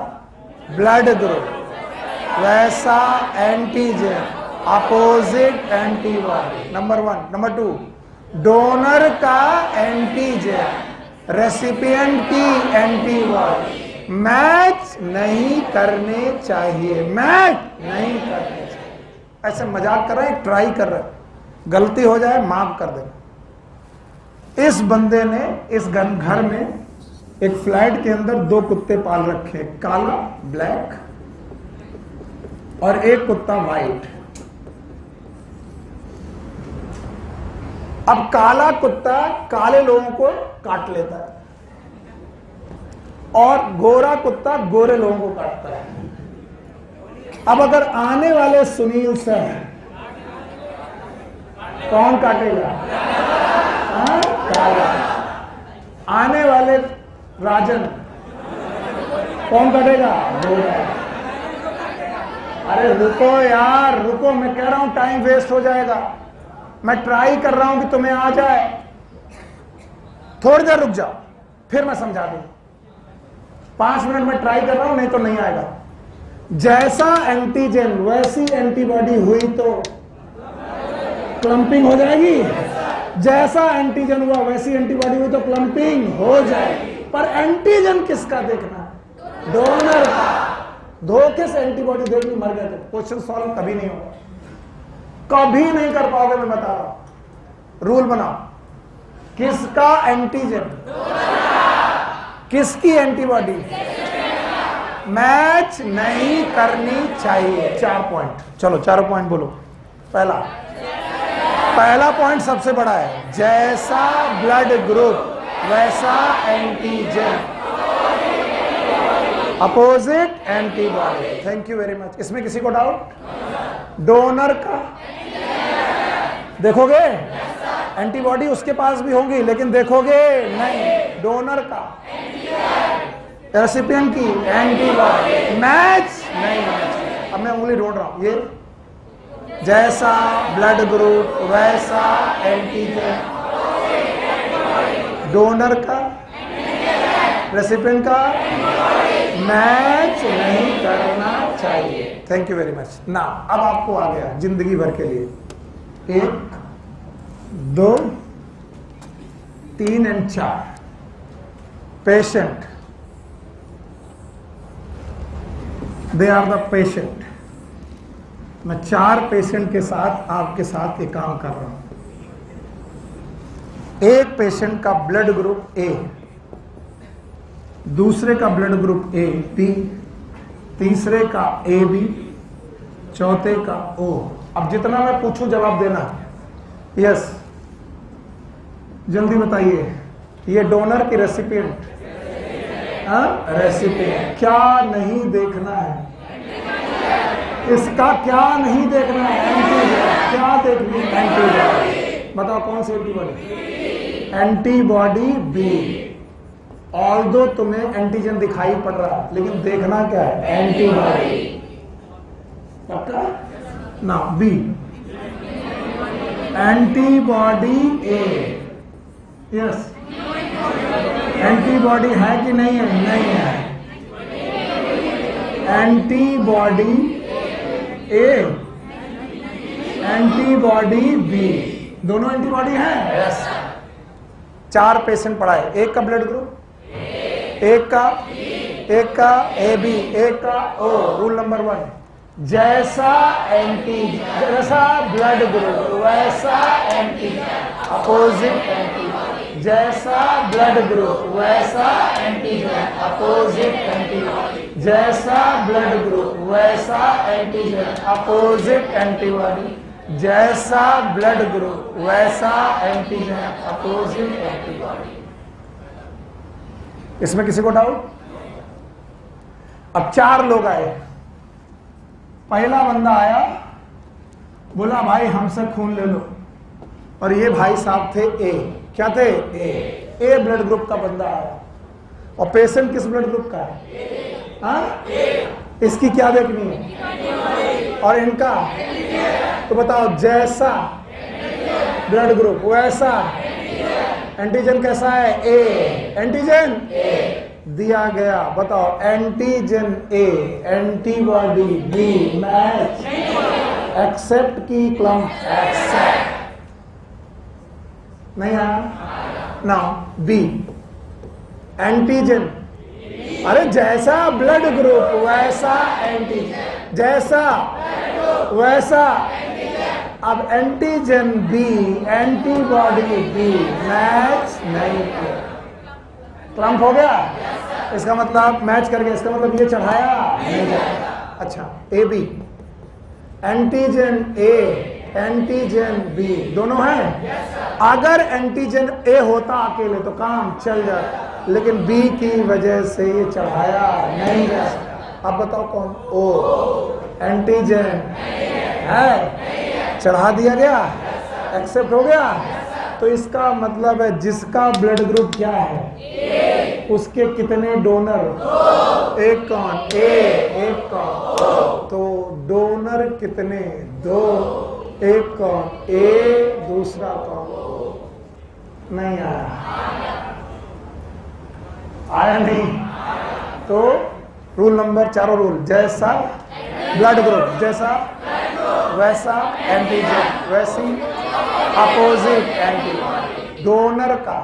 ब्लड ग्रुप वैसा antigen, opposite antibody. Number 1। Number 2, donor का एंटीजन, रेसिपिएंट की एंटीबॉडी मैच नहीं करने चाहिए। मैच नहीं करने चाहिए। ऐसे मजाक कर रहे हैं, ट्राई कर रहे हैं, गलती हो जाए माफ कर देना। इस बंदे ने इस घर में एक फ्लैट के अंदर 2 कुत्ते पाल रखे, काला ब्लैक और एक कुत्ता व्हाइट। अब काला कुत्ता काले लोगों को काट लेता है और गोरा कुत्ता गोरे लोगों को काटता है। अब अगर आने वाले सुनील सर, कौन काटेगा? काला। आने वाले राजन, कौन काटेगा? गोरा। अरे रुको यार, रुको, मैं कह रहा हूं टाइम वेस्ट हो जाएगा। मैं ट्राई कर रहा हूं कि तुम्हें आ जाए, थोड़ी देर रुक जाओ, फिर मैं समझा दूं। 5 मिनट में ट्राई कर रहा हूं, नहीं तो नहीं आएगा। जैसा एंटीजन वैसी एंटीबॉडी हुई तो क्लम्पिंग हो जाएगी, जैसा एंटीजन हुआ वैसी एंटीबॉडी हुई तो क्लम्पिंग हो जाएगी। पर एंटीजन किसका देखना है? डोनर का। धोखे से एंटीबॉडी देखनी, मर गए तो क्वेश्चन सॉल्व कभी नहीं होगा, कभी नहीं कर पाओगे। मैं बता रहा हूं, रूल बनाओ, किसका एंटीजन, किसकी एंटीबॉडी मैच नहीं करनी चाहिए। 4 पॉइंट, चलो 4 पॉइंट बोलो। पहला पॉइंट सबसे बड़ा है, जैसा ब्लड ग्रुप वैसा antigen, opposite antibody. Thank you very much. इसमें किसी को डाउट? डोनर का देखोगे, एंटीबॉडी उसके पास भी होंगी लेकिन देखोगे नहीं। डोनर का, रेसिपिएंट की एंटीबॉडी मैच नहीं। अब मैं उंगली ढूंढ रहा हूं, ये जैसा ब्लड ग्रुप वैसा एंटीजन, डोनर का रेसिपिएंट का मैच नहीं करना चाहिए। Thank you very much. ना अब आपको आ गया जिंदगी भर के लिए 1, 2, 3 और 4 patient, they are the patient. मैं 4 पेशेंट के साथ आपके साथ एक काम कर रहा हूं। एक पेशेंट का ब्लड ग्रुप ए, दूसरे का ब्लड ग्रुप ए बी, तीसरे का ए बी, चौथे का ओ। अब जितना मैं पूछूं जवाब देना। यस, जल्दी बताइए, ये डोनर की रेसिपिएंट, रेसिपिएंट। क्या नहीं देखना है इसका, क्या नहीं देखना है? एंटीबॉडी। क्या देखनी है? एंटीबॉडी। बताओ कौन सी एंटीबॉडी? Antibody B. ऑल्दो तुम्हें एंटीजन दिखाई पड़ रहा है लेकिन देखना क्या है? एंटीबॉडी। पक्का ना? बी एंटीबॉडी ए। यस, एंटीबॉडी है कि नहीं है? नहीं है। एंटीबॉडी ए, एंटीबॉडी बी, दोनों एंटीबॉडी हैं। यस। 4 पेशेंट पड़ा है, एक का ब्लड ग्रुप, एक का ए बी, एक का ओ। रूल नंबर 1, जैसा जैसा ब्लड ग्रुप वैसा एंटीजन, अपोजिट एंटीबॉडी। जैसा ब्लड ग्रुप वैसा एंटीजन, अपोजिट एंटीबॉडी। जैसा ब्लड ग्रुप वैसा एंटीजन, अपोजिट एंटीबॉडी। जैसा ब्लड ग्रुप वैसा एंटीजन, अपोजिट एंटीबॉडी। इसमें किसी को डाउट? अब 4 लोग आए। पहला बंदा आया, बोला भाई हमसे खून ले लो, और ये भाई साहब थे ए। क्या थे? ए ब्लड ग्रुप का बंदा आया। और पेशेंट किस ब्लड ग्रुप का है? इसकी क्या देखनी है? और इनका? तो बताओ, जैसा ब्लड ग्रुप वैसा एंटीजन कैसा है? ए। एंटीजन दिया गया, बताओ antigen A, antibody B, match accept की क्लम्प, एक्सेप्ट नहीं आया। नाउ बी एंटीजन, अरे जैसा ब्लड ग्रुप वैसा एंटीजन, जैसा वैसा। अब antigen B, antibody B, match नहीं किया, क्लम्प हो गया। इसका मतलब मैच कर गया, इसका मतलब ये चढ़ाया नहीं जाएगा। अच्छा, A B, antigen A, antigen B, दोनों हैं। अगर एंटीजन ए होता अकेले तो काम चल जाता, लेकिन बी की वजह से ये चढ़ाया नहीं जा सकता। अब बताओ कौन? ओ। एंटीजन है, चढ़ा दिया गया, एक्सेप्ट हो गया। तो इसका मतलब है जिसका ब्लड ग्रुप क्या है उसके कितने डोनर? एक कौन? ए, एक कौन? तो डोनर कितने? 2। एक कौन? ए, दूसरा कौन? नहीं आया। आया नहीं तो रूल नंबर, चारों रूल, जैसा ब्लड ग्रुप, जैसा वैसा एंटीजन, वैसी अपोजिट एंटीबॉडी। डोनर का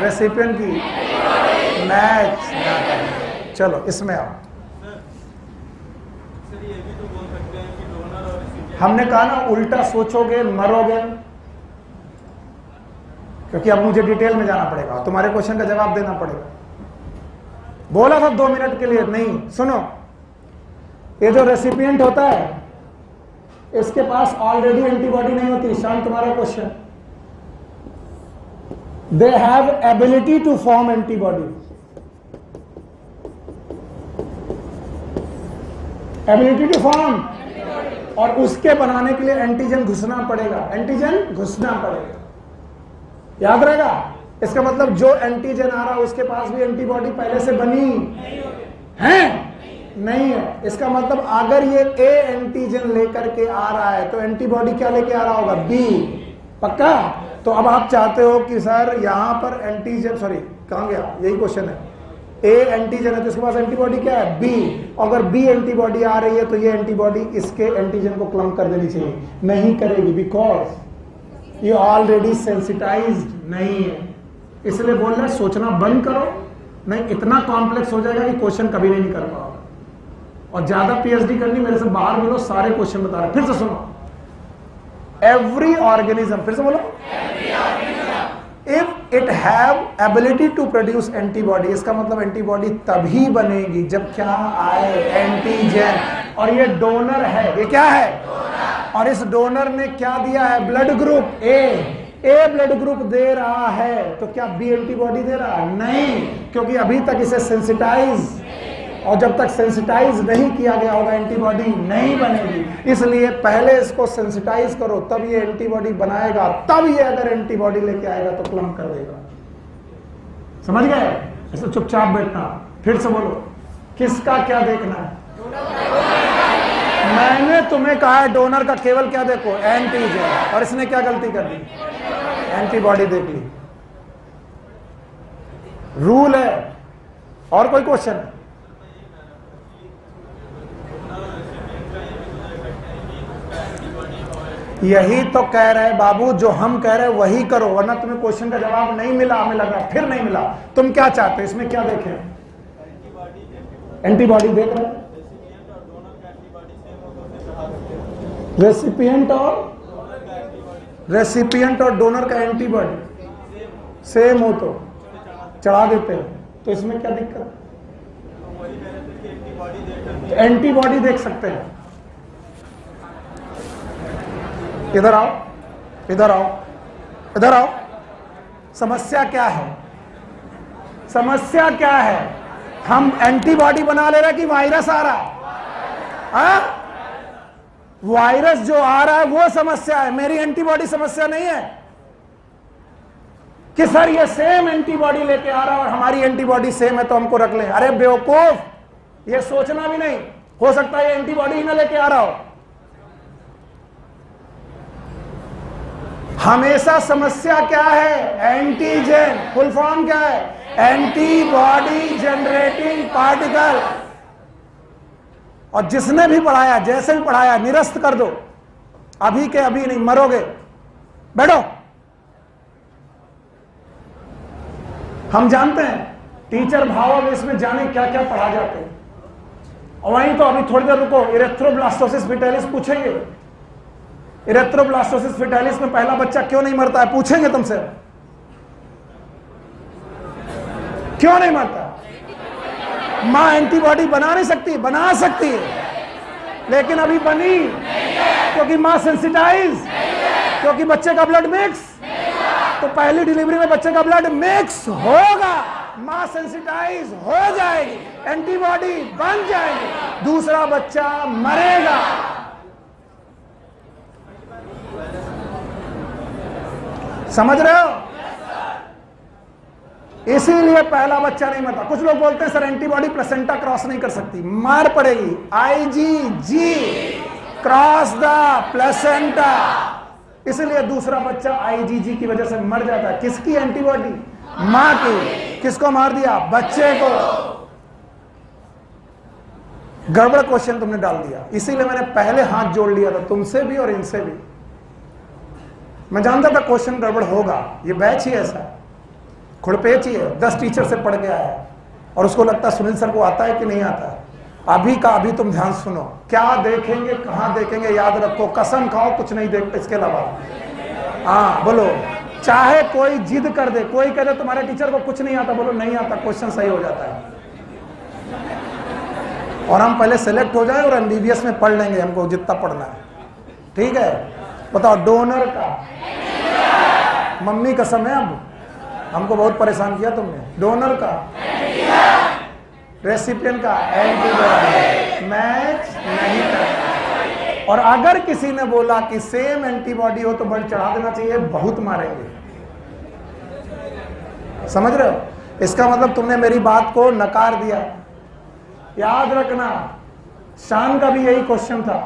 रेसिपिएंट की मैच ना करें। चलो इसमें आओ। हमने कहा ना उल्टा सोचोगे मरोगे, क्योंकि अब मुझे डिटेल में जाना पड़ेगा, तुम्हारे क्वेश्चन का जवाब देना पड़ेगा। बोला था 2 मिनट के लिए, नहीं सुनो। ये जो रेसिपिएंट होता है इसके पास ऑलरेडी एंटीबॉडी नहीं होती। शांत, तुम्हारा question. They have ability to form antibody, ability to form, और उसके बनाने के लिए एंटीजन घुसना पड़ेगा, एंटीजन घुसना पड़ेगा। याद रहेगा? इसका मतलब जो एंटीजन आ रहा है उसके पास भी एंटीबॉडी पहले से बनी है? नहीं है। इसका मतलब अगर ये ए एंटीजन लेकर के आ रहा है तो एंटीबॉडी क्या लेके आ रहा होगा? बी। पक्का? तो अब आप चाहते हो कि सर यहां पर एंटीजन, सॉरी कहां गया, यही क्वेश्चन है। ए एंटीजन है तो इसके पास एंटीबॉडी क्या है? बी। अगर बी एंटीबॉडी आ रही है तो ये एंटीबॉडी इसके एंटीजन को क्लम कर देनी चाहिए। नहीं करेगी, बिकॉज ये ऑलरेडी सेंसिटाइज्ड नहीं है। इसलिए बोल रहे सोचना बंद करो, नहीं इतना कॉम्प्लेक्स हो जाएगा कि क्वेश्चन कभी नहीं कर पाओगे। और ज्यादा पीएचडी करनी, मेरे से बाहर मिलो, सारे क्वेश्चन बता रहे। फिर से सुनो, एवरी ऑर्गेनिज्म, फिर से बोलो, if it have ability to produce antibody, इसका मतलब एंटीबॉडी तभी बनेगी जब क्या आए? एंटीजन। और ये डोनर है, ये क्या है? और इस डोनर ने क्या दिया है? Blood group A blood group दे रहा है, तो क्या बी एंटीबॉडी दे रहा है? नहीं, क्योंकि अभी तक इसे सेंसिटाइज, और जब तक सेंसिटाइज नहीं किया गया होगा एंटीबॉडी नहीं बनेगी। इसलिए पहले इसको सेंसिटाइज करो, तब ये एंटीबॉडी बनाएगा, तब ये अगर एंटीबॉडी लेके आएगा तो क्लम कर देगा। समझ गए? ऐसे चुपचाप बैठना। फिर से बोलो, किसका क्या देखना है? मैंने तुम्हें कहा है डोनर का केवल क्या देखो? एंटीजन। और इसने क्या गलती कर दी? एंटीबॉडी देख ली। रूल है। और कोई क्वेश्चन? यही तो कह रहे बाबू, जो हम कह रहे वही करो, वरना तुम्हें क्वेश्चन का जवाब नहीं मिला, हमें लग रहा फिर नहीं मिला। तुम क्या चाहते हो? इसमें क्या देखें? एंटीबॉडी देख रहे? रेसिपिएंट और डोनर का एंटीबॉडी सेम हो तो चढ़ा देते हैं, तो इसमें क्या दिक्कत? तो एंटीबॉडी देख सकते हैं। इधर आओ, इधर आओ, इधर आओ। समस्या क्या है? समस्या क्या है? हम एंटीबॉडी बना ले रहे हैं कि वायरस आ रहा है? वायरस जो आ रहा है वो समस्या है, मेरी एंटीबॉडी समस्या नहीं है। कि सर ये सेम एंटीबॉडी लेके आ रहा है और हमारी एंटीबॉडी सेम है तो हमको रख लें। अरे बेवकूफ, ये सोचना भी नहीं, हो सकता है ये एंटीबॉडी ही ना लेके आ रहा हो। हमेशा समस्या क्या है? एंटीजन। फुल फॉर्म क्या है? Antibody generating particle. और जिसने भी पढ़ाया, जैसे भी पढ़ाया, निरस्त कर दो। अभी के अभी नहीं, मरोगे। बैठो। हम जानते हैं टीचर भावावेश में जाने क्या क्या पढ़ा जाते हैं। और वहीं तो अभी थोड़ी देर रुको, इरेथ्रोब्लास्टोसिस फिटालिस पूछेंगे। इरेथ्रोब्लास्टोसिस फिटालिस में पहला बच्चा क्यों नहीं मरता है? पूछेंगे तुमसे। क्यों नहीं मरता? मां एंटीबॉडी बना नहीं सकती? बना सकती है, लेकिन अभी बनी क्योंकि मां सेंसिटाइज, क्योंकि बच्चे का ब्लड मिक्स। तो पहली डिलीवरी में बच्चे का ब्लड मिक्स होगा, मां सेंसिटाइज हो जाएगी, एंटीबॉडी बन जाएगी, दूसरा बच्चा मरेगा। समझ रहे हो? इसीलिए पहला बच्चा नहीं मरता। कुछ लोग बोलते हैं सर एंटीबॉडी प्लेसेंटा क्रॉस नहीं कर सकती, मार पड़ेगी। IgG cross the placenta. इसलिए दूसरा बच्चा आईजीजी की वजह से मर जाता है। किसकी एंटीबॉडी? मां की। किसको मार दिया? बच्चे को। गड़बड़ क्वेश्चन तुमने डाल दिया, इसीलिए मैंने पहले हाथ जोड़ लिया था तुमसे भी और इनसे भी। मैं जानता था क्वेश्चन गड़बड़ होगा, ये बैच ही ऐसा है, खुड़पेच ही है, 10 टीचर से पढ़ के आया है और उसको लगता है सुनील सर को आता है कि नहीं आता है। अभी का अभी तुम ध्यान सुनो, क्या देखेंगे कहां देखेंगे याद रखो, कसम खाओ कुछ नहीं देख इसके अलावा। हाँ बोलो, चाहे कोई जिद कर दे, कोई कह दे तुम्हारे टीचर को कुछ नहीं आता, बोलो नहीं आता, क्वेश्चन सही हो जाता है। और हम पहले सेलेक्ट हो जाए और एमबीबीएस में पढ़ लेंगे, हमको जितना पढ़ना है, ठीक है। बताओ डोनर का, मम्मी कसम है, अब हमको बहुत परेशान किया तुमने। डोनर का, रेसिपिएंट का एंटीबॉडी मैच नहीं करता। और अगर किसी ने बोला कि सेम एंटीबॉडी हो तो बढ़ चढ़ा देना चाहिए, बहुत मारेंगे। समझ रहे हो? इसका मतलब तुमने मेरी बात को नकार दिया। याद रखना, शान का भी यही क्वेश्चन था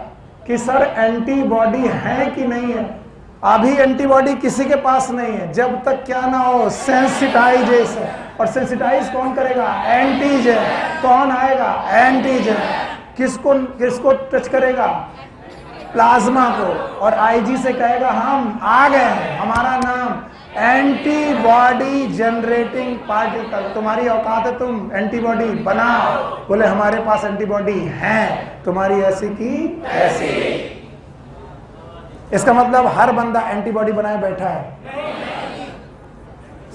कि सर एंटीबॉडी है कि नहीं है। अभी एंटीबॉडी किसी के पास नहीं है जब तक क्या ना हो सेंसिटाइजेशन। और सेंसिटाइज कौन करेगा? एंटीजन। कौन आएगा? एंटीजन। किसको टच करेगा? प्लाज्मा को। और आईजी से कहेगा हम आ गए हैं, हमारा नाम एंटीबॉडी जनरेटिंग पार्टिकल। तुम्हारी औकात है, तुम एंटीबॉडी बनाओ। बोले हमारे पास एंटीबॉडी है, तुम्हारी ऐसी की ऐसी। इसका मतलब हर बंदा एंटीबॉडी बनाए बैठा है,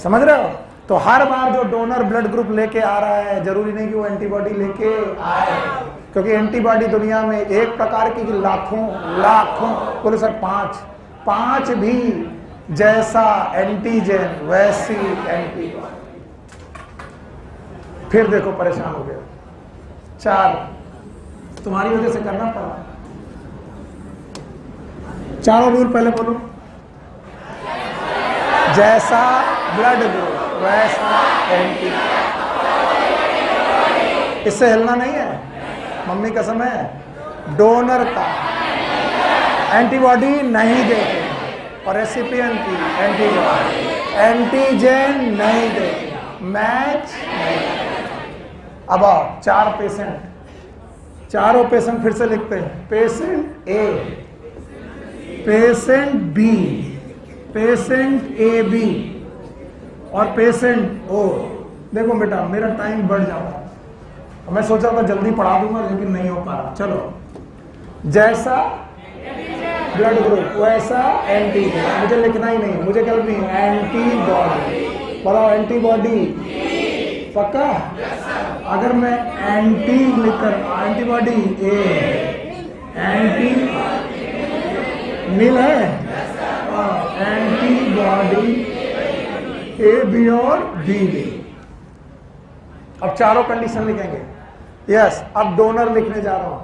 समझ रहे हो? तो हर बार जो डोनर ब्लड ग्रुप लेके आ रहा है, जरूरी नहीं कि वो एंटीबॉडी लेके आए, क्योंकि एंटीबॉडी दुनिया में एक प्रकार की लाखों बोले सर 5 भी जैसा एंटीजन वैसी एंटीबॉडी। फिर देखो परेशान हो गया। 4 तुम्हारी वजह से करना पड़ा। चारों रूल पहले बोलो। जैसा ब्लड ग्रुप वैसा एंटीबॉडी। इससे हिलना नहीं है, मम्मी कसम है। डोनर का एंटीबॉडी नहीं देते और रेसिपिएंट की एंटीबॉडी, एंटीजन नहीं देते, मैच नहीं। अब आओ 4 पेशेंट, चारों पेशेंट फिर से लिखते हैं। Patient A, patient B, patient A B और पेशेंट ओ। देखो बेटा मेरा टाइम बढ़ जाता, मैं सोचा था जल्दी पढ़ा दूंगा लेकिन नहीं हो पा रहा। चलो, जैसा ब्लड ग्रुप वैसा एंटीबॉडी। मुझे लिखना ही नहीं, मुझे क्या लिखनी है? एंटीबॉडी। बताओ एंटीबॉडी पक्का? अगर मैं एंटी लिखकर एंटीबॉडी ए, एंटी नील है, एंटीबॉडी ए बी और बी बी। अब चारों कंडीशन लिखेंगे। यस, अब डोनर लिखने जा रहा हूं।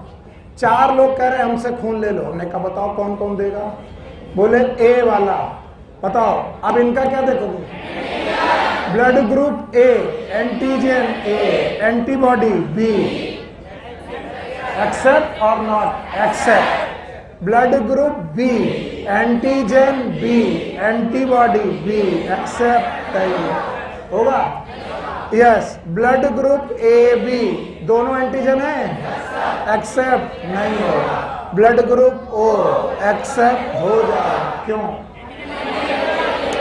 4 लोग कह रहे हैं हमसे खून ले लो। हमने कहा बताओ कौन कौन देगा? बोले ए वाला। बताओ अब इनका क्या देखोगे? Blood group A, antigen A, antibody B. Accept और not accept. Blood group B, antigen B, antibody B, accept होगा? Yes. Blood group A B, दोनों एंटीजन है, एक्सेप्ट नहीं होगा। ब्लड ग्रुप ओ, एक्सेप्ट हो जाएगा। क्यों?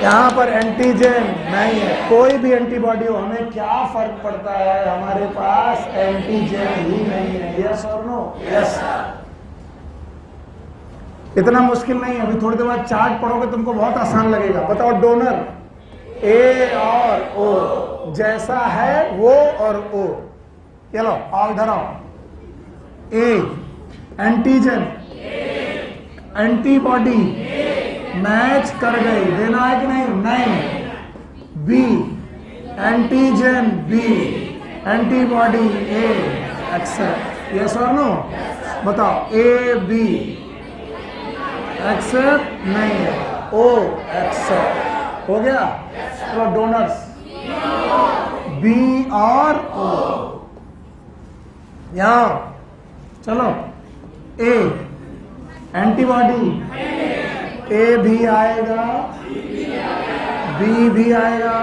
यहां पर एंटीजन नहीं है। कोई भी एंटीबॉडी हो, हमें क्या फर्क पड़ता है? हमारे पास एंटीजन ही नहीं है। यस और नो? यस। इतना मुश्किल नहीं है। अभी थोड़ी देर बाद चार्ट पढ़ोगे तुमको बहुत आसान लगेगा। बताओ डोनर ए और ओ, जैसा है वो और ओ। चलो आओ इधर आओ। ए एंटीजन, एंटीबॉडी मैच कर गई, देना है कि नहीं? नहीं। बी एंटीजन बी, एंटीबॉडी ए, एक्सेप्ट। यस और नो? बताओ ए बी एक्सेप्ट नहीं है, ओ एक्सेप्ट। हो गया? तो डोनर्स बी और ओ। यहां चलो ए एंटीबॉडी ए भी आएगा, बी भी आएगा,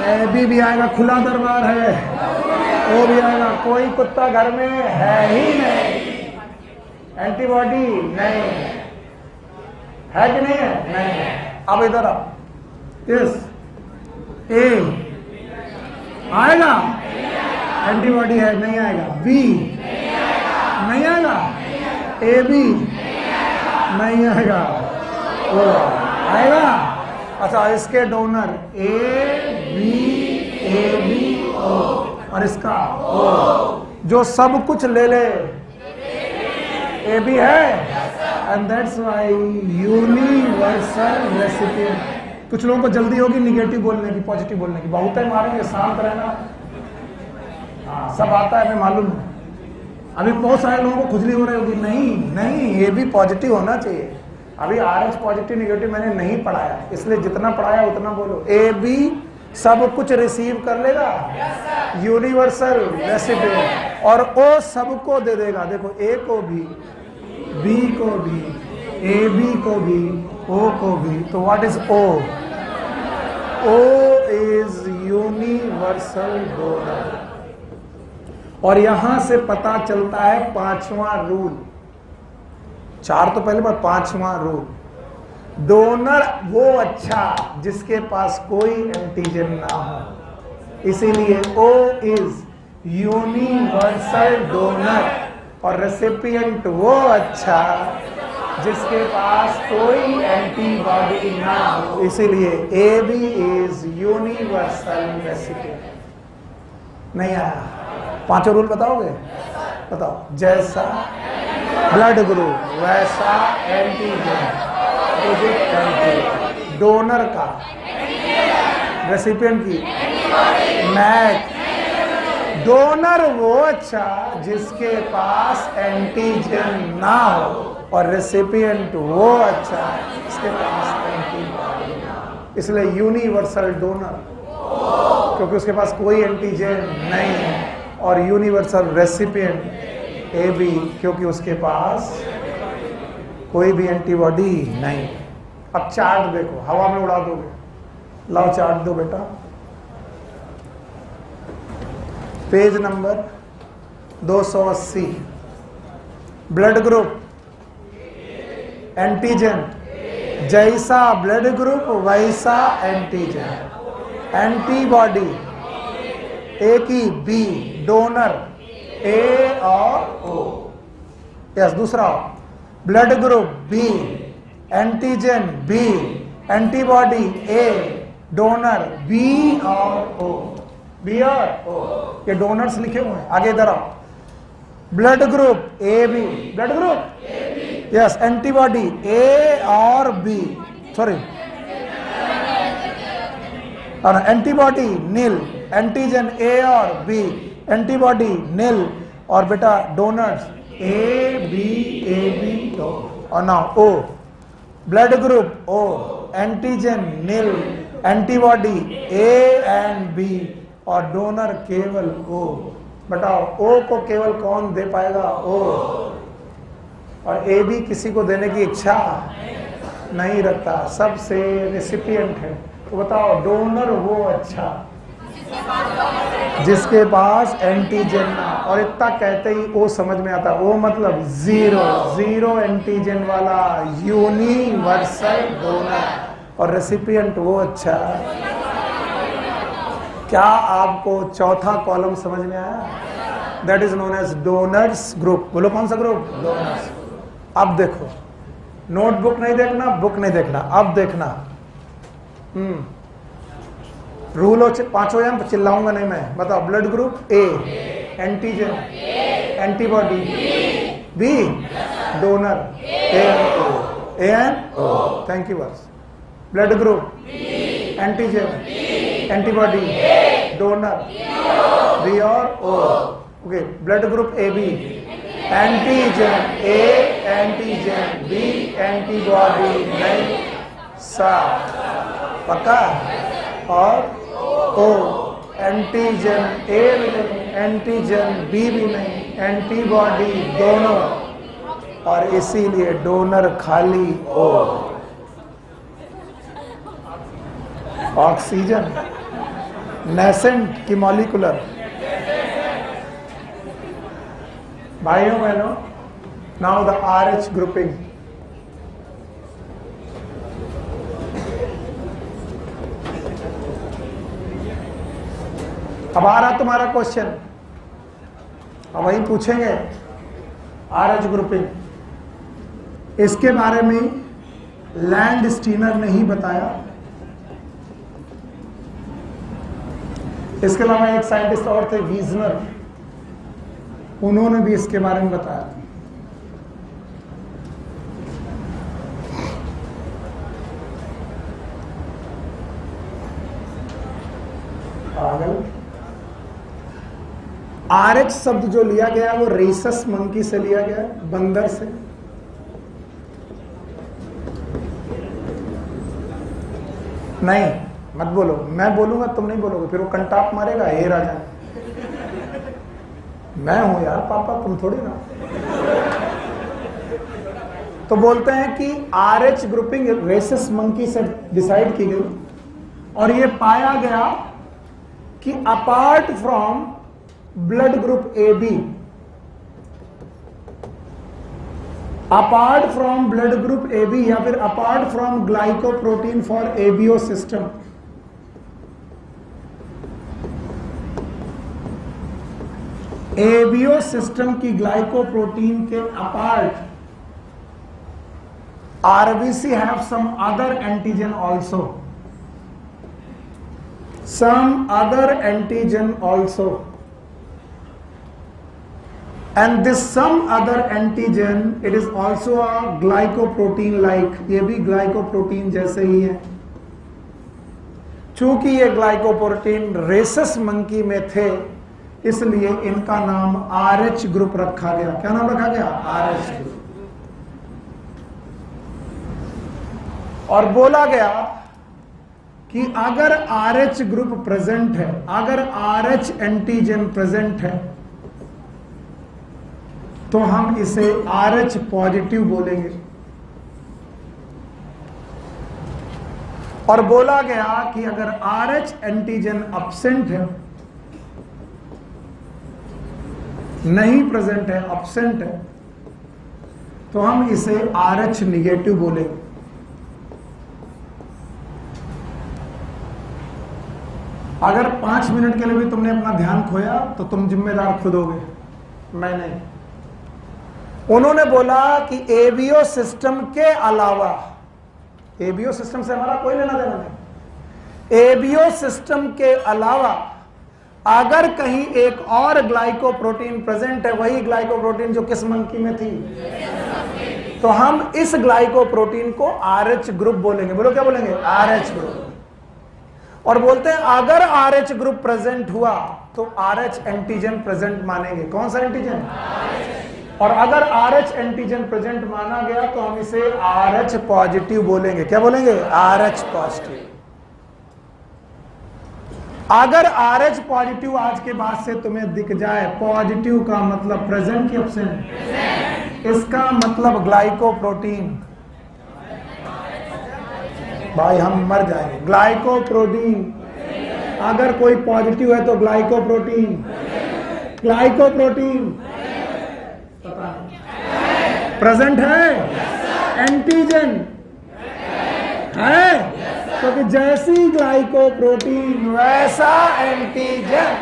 ए भी आएगा, खुला दरबार है, ओ भी आएगा। कोई कुत्ता घर में है ही नहीं, एंटीबॉडी नहीं है कि नहीं है? नहीं। अब इधर आओ, यस ए आएगा, एंटीबॉडी है, नहीं आएगा। बी नहीं आएगा, ए बी नहीं आएगा, ओ आएगा। अच्छा, इसके डोनर ए बी ओ और इसका ओ, जो सब कुछ ले ले, ए बी है, and that's why universal recipient. कुछ लोगों को जल्दी होगी निगेटिव बोलने की, पॉजिटिव बोलने की, बहुत है मारेंगे, शांत रहना। हाँ, सब आता है, हमें मालूम है। अभी बहुत सारे लोगों को खुजली हो रही होगी, नहीं, ये भी पॉजिटिव होना चाहिए। अभी RH पॉजिटिव निगेटिव मैंने नहीं पढ़ाया, इसलिए जितना पढ़ाया उतना बोलो। ए बी सब कुछ रिसीव कर लेगा, यूनिवर्सल रेसिपिएंट, और ओ सबको दे देगा। देखो, ए को भी, बी को भी, ए बी को भी, ओ को भी। तो what is O? O is universal donor. और यहां से पता चलता है पांचवा रूल। चार तो पहले बात, पांचवा रूल, डोनर वो अच्छा जिसके पास कोई एंटीजन ना हो। इसीलिए ओ इज यूनिवर्सल डोनर, और रेसिपिएंट वो अच्छा जिसके पास कोई एंटीबॉडी ना हो। इसीलिए A B is universal recipient. नहीं आया? पांचों रूल बताओगे? बताओ। जैसा ब्लड ग्रुप वैसा एंटीजन, डोनर का, रेसिपिएंट की मैच। डोनर वो अच्छा जिसके पास एंटीजन ना हो, और रेसिपिएंट वो अच्छा जिसके पास एंटीबॉडी ना हो। इसलिए यूनिवर्सल डोनर, क्योंकि उसके पास कोई एंटीजन नहीं है, और यूनिवर्सल रेसिपिएंट ए बी, क्योंकि उसके पास कोई भी एंटीबॉडी नहीं। अब चार्ट देखो, हवा में उड़ा दोगे। लाओ चार्ट दो बेटा, page number 280। Blood group, antigen, जैसा ब्लड ग्रुप वैसा एंटीजन। एंटीबॉडी ए की बी, डोनर ए और ओ। यस, दूसरा blood group B, antigen B, antibody A, donor B और ओ। बी और ओ, ये डोनर्स लिखे हुए हैं। आगे इधर आओ, blood group A B, blood group yes, antibody A और बी, सॉरी, और एंटीबॉडी नील, एंटीजन ए और बी, एंटीबॉडी नील, और बेटा डोनर्स ए बी और now O, blood group O, antigen nil, antibody A and B, और donor केवल O. बताओ, ओ को केवल कौन दे पाएगा? ओ। और ए बी किसी को देने की इच्छा नहीं रखता, सबसे रेसिपिएंट है। तो बताओ, डोनर वो अच्छा जिसके पास एंटीजन ना। और इतना कहते ही ओ समझ में आता, ओ मतलब जीरो, जीरो एंटीजन वाला यूनिवर्सल डोनर, और रेसिपिएंट वो अच्छा। क्या आपको चौथा कॉलम समझ में आया? That is known as donors group. बोलो कौन सा ग्रुप? डोनर्स। अब देखो, नोटबुक नहीं देखना, बुक नहीं देखना, अब देखना। रूल हो पांचों, यहाँ चिल्लाऊंगा नहीं मैं। बताओ, blood group A, antigen, antibody B, donor A and O. Thank you बस। Blood group, antigen, antibody, donor B और O. Okay, blood group A B, antigen A, antigen B, antibody नहीं, सा पक्का, और ओ, एंटीजन ए भी नहीं, एंटीजन बी भी नहीं, एंटीबॉडी दोनों और इसीलिए डोनर खाली ओ। ऑक्सीजन नेसेंट की मॉलिक्यूलर। भाइयों बहनों, नाउ द RH ग्रुपिंग। अब आ रहा तुम्हारा क्वेश्चन, अब वही पूछेंगे RH ग्रुपिंग। इसके बारे में लैंड स्टीनर ने ही बताया। इसके अलावा एक साइंटिस्ट और थे वीजनर, उन्होंने भी इसके बारे में बताया। RH शब्द जो लिया गया वो रेसस मंकी से लिया गया, बंदर से। नहीं मत बोलो, मैं बोलूंगा तुम नहीं बोलोगे, फिर वो कंटाप मारेगा, हे राजा मैं हूं यार पापा, तुम थोड़ी ना। तो बोलते हैं कि RH ग्रुपिंग रेसस मंकी से डिसाइड की गई और ये पाया गया कि apart from blood group AB, apart from blood group AB या फिर apart from glycoprotein for ABO system, ABO system की ग्लाइकोप्रोटीन के apart RBC have some other antigen also, some other antigen also, and this some other antigen it is also a glycoprotein like, ये भी glycoprotein जैसे ही है। चूंकि ये glycoprotein rhesus monkey में थे इसलिए इनका नाम RH ग्रुप रखा गया। क्या नाम रखा गया? RH group. और बोला गया कि अगर RH ग्रुप प्रेजेंट है, अगर RH एंटीजन प्रेजेंट है तो हम इसे RH पॉजिटिव बोलेंगे। और बोला गया कि अगर RH एंटीजन अब्सेंट है, नहीं प्रेजेंट है, अब्सेंट है, तो हम इसे RH निगेटिव बोलेंगे। अगर 5 मिनट के लिए भी तुमने अपना ध्यान खोया तो तुम जिम्मेदार खुद होगे, मैं नहीं। उन्होंने बोला कि ABO सिस्टम के अलावा, ABO सिस्टम से हमारा कोई लेना देना नहीं, ABO सिस्टम के अलावा अगर कहीं एक और ग्लाइकोप्रोटीन प्रेजेंट है, वही ग्लाइकोप्रोटीन जो किस मंकी में थी, तो हम इस ग्लाइकोप्रोटीन को RH ग्रुप बोलेंगे। बोलो क्या बोलेंगे? RH group. और बोलते हैं अगर RH ग्रुप प्रेजेंट हुआ तो RH एंटीजन प्रेजेंट मानेंगे। कौन सा एंटीजन? और अगर RH एंटीजन प्रेजेंट माना गया तो हम इसे RH पॉजिटिव बोलेंगे। क्या बोलेंगे? RH positive. अगर RH पॉजिटिव आज के बाद से तुम्हें दिख जाए, पॉजिटिव का मतलब प्रेजेंट की एब्सेंट, इसका मतलब ग्लाइकोप्रोटीन, भाई हम मर जाएंगे। ग्लाइकोप्रोटीन, अगर कोई पॉजिटिव है तो ग्लाइकोप्रोटीन, ग्लाइकोप्रोटीन पता नहीं प्रेजेंट है, एंटीजन है, क्योंकि तो जैसी ग्लाइकोप्रोटीन वैसा एंटीजन।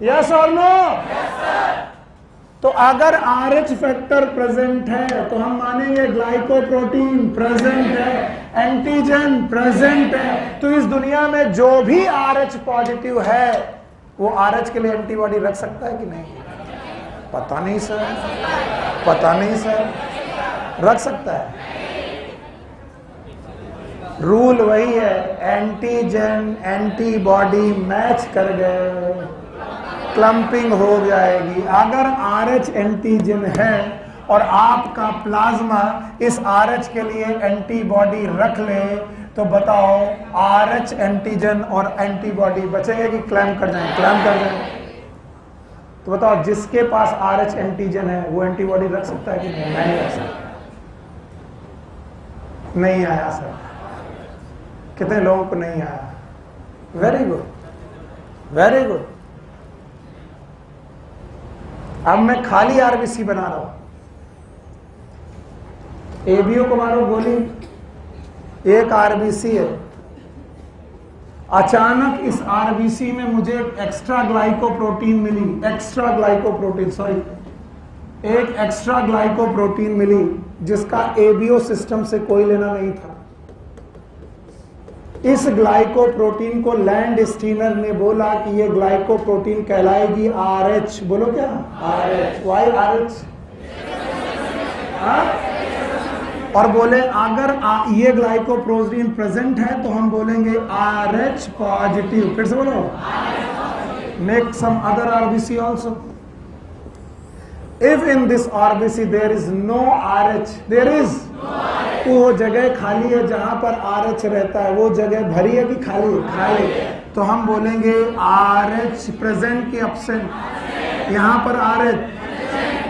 यस और नो? तो अगर RH फैक्टर प्रेजेंट है तो हम मानेंगे ग्लाइकोप्रोटीन प्रेजेंट है, एंटीजन प्रेजेंट है। तो इस दुनिया में जो भी RH पॉजिटिव है वो RH के लिए एंटीबॉडी रख सकता है कि नहीं? पता नहीं सर, पता नहीं सर, रख सकता है। रूल वही है, एंटीजन एंटीबॉडी मैच कर गए, क्लम्पिंग हो जाएगी। अगर RH एंटीजन है और आपका प्लाज्मा इस RH के लिए एंटीबॉडी रख ले तो बताओ RH एंटीजन और एंटीबॉडी बचेंगे कि क्लैम्प कर जाएंगे? क्लैम्प कर जाएंगे। तो बताओ जिसके पास RH एंटीजन है वो एंटीबॉडी रख सकता है कि नहीं रख सकता? नहीं आया सर। कितने लोगों को नहीं आया? Very good, very good. अब मैं खाली RBC बना रहा हूं। ABO को मारो गोली, एक RBC है। अचानक इस RBC में मुझे एक एक्स्ट्रा ग्लाइकोप्रोटीन मिली, एक एक्स्ट्रा ग्लाइकोप्रोटीन मिली जिसका ABO सिस्टम से कोई लेना नहीं था। इस ग्लाइकोप्रोटीन को लैंड स्टीनर ने बोला कि ये ग्लाइकोप्रोटीन कहलाएगी RH। बोलो क्या? RH। Why RH? और बोले अगर ये ग्लाइकोप्रोटीन प्रेजेंट है तो हम बोलेंगे RH पॉजिटिव। फिर से बोलो, make some other RBC also. If in this RBC there is no RH, there is, वो जगह खाली है जहां पर RH रहता है, वो जगह भरी है कि खाली? खाली। तो हम बोलेंगे RH प्रेजेंट की एब्सेंट। यहां पर RH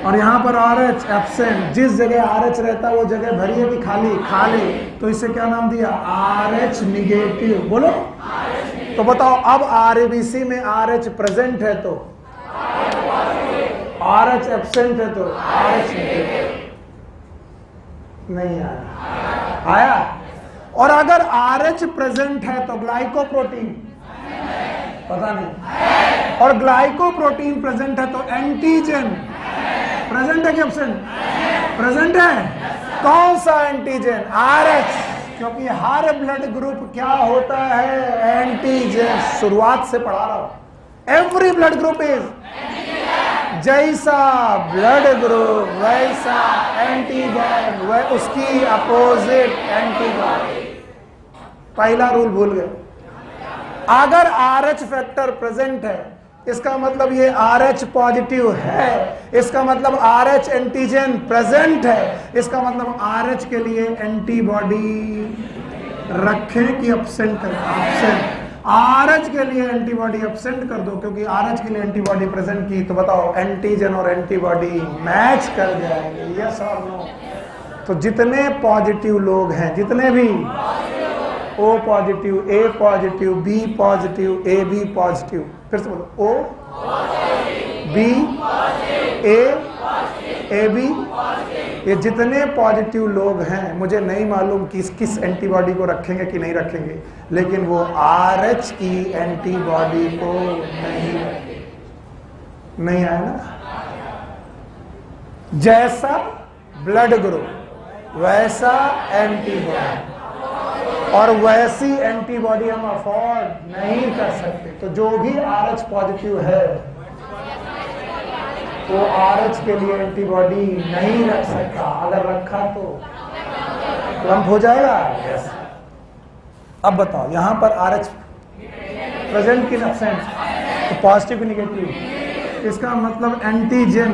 और यहाँ पर RH एब्सेंट। जिस जगह RH रहता है वो जगह भरी है कि खाली? खाली। तो इसे क्या नाम दिया? RH negative. बोलो। तो बताओ अब RBC में RH प्रेजेंट है तो RH एब्सेंट है तो RH निगेटिव। नहीं आया? आया? और अगर RH प्रेजेंट है तो ग्लाइकोप्रोटीन पता नहीं, और ग्लाइकोप्रोटीन प्रेजेंट है तो एंटीजन प्रेजेंट है कि एब्सेंट? प्रेजेंट है। कौन सा एंटीजन? RH। क्योंकि हर ब्लड ग्रुप क्या होता है? एंटीजन। शुरुआत से पढ़ा रहा हूं। एवरी ब्लड ग्रुप इज, जैसा ब्लड ग्रुप वैसा एंटीबॉडी, वह उसकी अपोजिट एंटीबॉडी। पहला रूल भूल गए। अगर RH फैक्टर प्रेजेंट है इसका मतलब ये RH पॉजिटिव है, इसका मतलब RH एंटीजन प्रेजेंट है, इसका मतलब RH के लिए एंटीबॉडी रखें कि एब्सेंट करें? एब्सेंट। RH के लिए एंटीबॉडी एब्सेंट कर दो क्योंकि RH के लिए एंटीबॉडी प्रेजेंट की। तो बताओ एंटीजन और एंटीबॉडी मैच कर जाएंगे, यस और नो? तो जितने पॉजिटिव लोग हैं, जितने भी O positive, A positive, B positive, AB positive, फिर से बोलो O, B, A, AB, ये जितने पॉजिटिव लोग हैं मुझे नहीं मालूम कि किस एंटीबॉडी को रखेंगे कि नहीं रखेंगे, लेकिन वो RH की एंटीबॉडी को नहीं रखेंगे। नहीं आया ना? जैसा ब्लड ग्रुप वैसा एंटीबॉडी, और वैसी एंटीबॉडी हम अफोर्ड नहीं कर सकते। तो जो भी RH पॉजिटिव है वो RH के लिए एंटीबॉडी नहीं रख सकता। अगर रखा तो लंप हो जाएगा। यस। अब बताओ यहां पर RH प्रेजेंट की एब्सेंट, तो पॉजिटिव की निगेटिव, इसका मतलब एंटीजन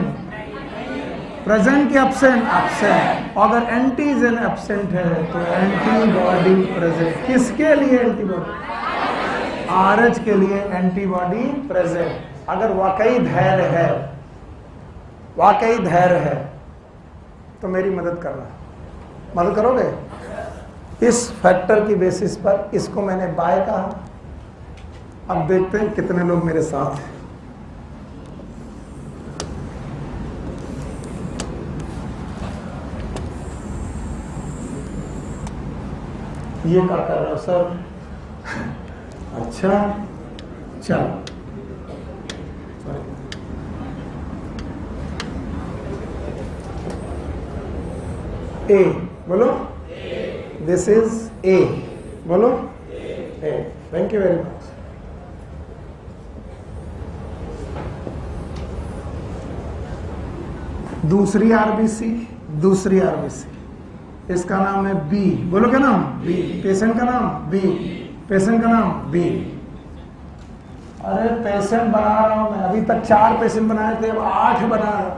प्रेजेंट की एब्सेंट? एब्सेंट। अगर एंटीजन एब्सेंट है तो एंटीबॉडी प्रेजेंट। किसके लिए एंटीबॉडी? RH के लिए एंटीबॉडी प्रेजेंट। अगर वाकई धैर्य है, वाकई धैर्य है तो मेरी मदद करना। मदद करोगे? इस फैक्टर की बेसिस पर इसको मैंने बाय कहा। अब देखते हैं कितने लोग मेरे साथ हैं। ये क्या कर रहा हो सर? अच्छा चलो, A बोलो। This is A। बोलो A। Thank you very much. दूसरी RBC, इसका नाम है B। बोलो क्या नाम? B। पेशेंट का नाम B। पेशेंट का नाम B। अरे पेशेंट बना रहा हूं मैं, अभी तक 4 पेशेंट बनाए थे, अब 8 बना रहा हूं।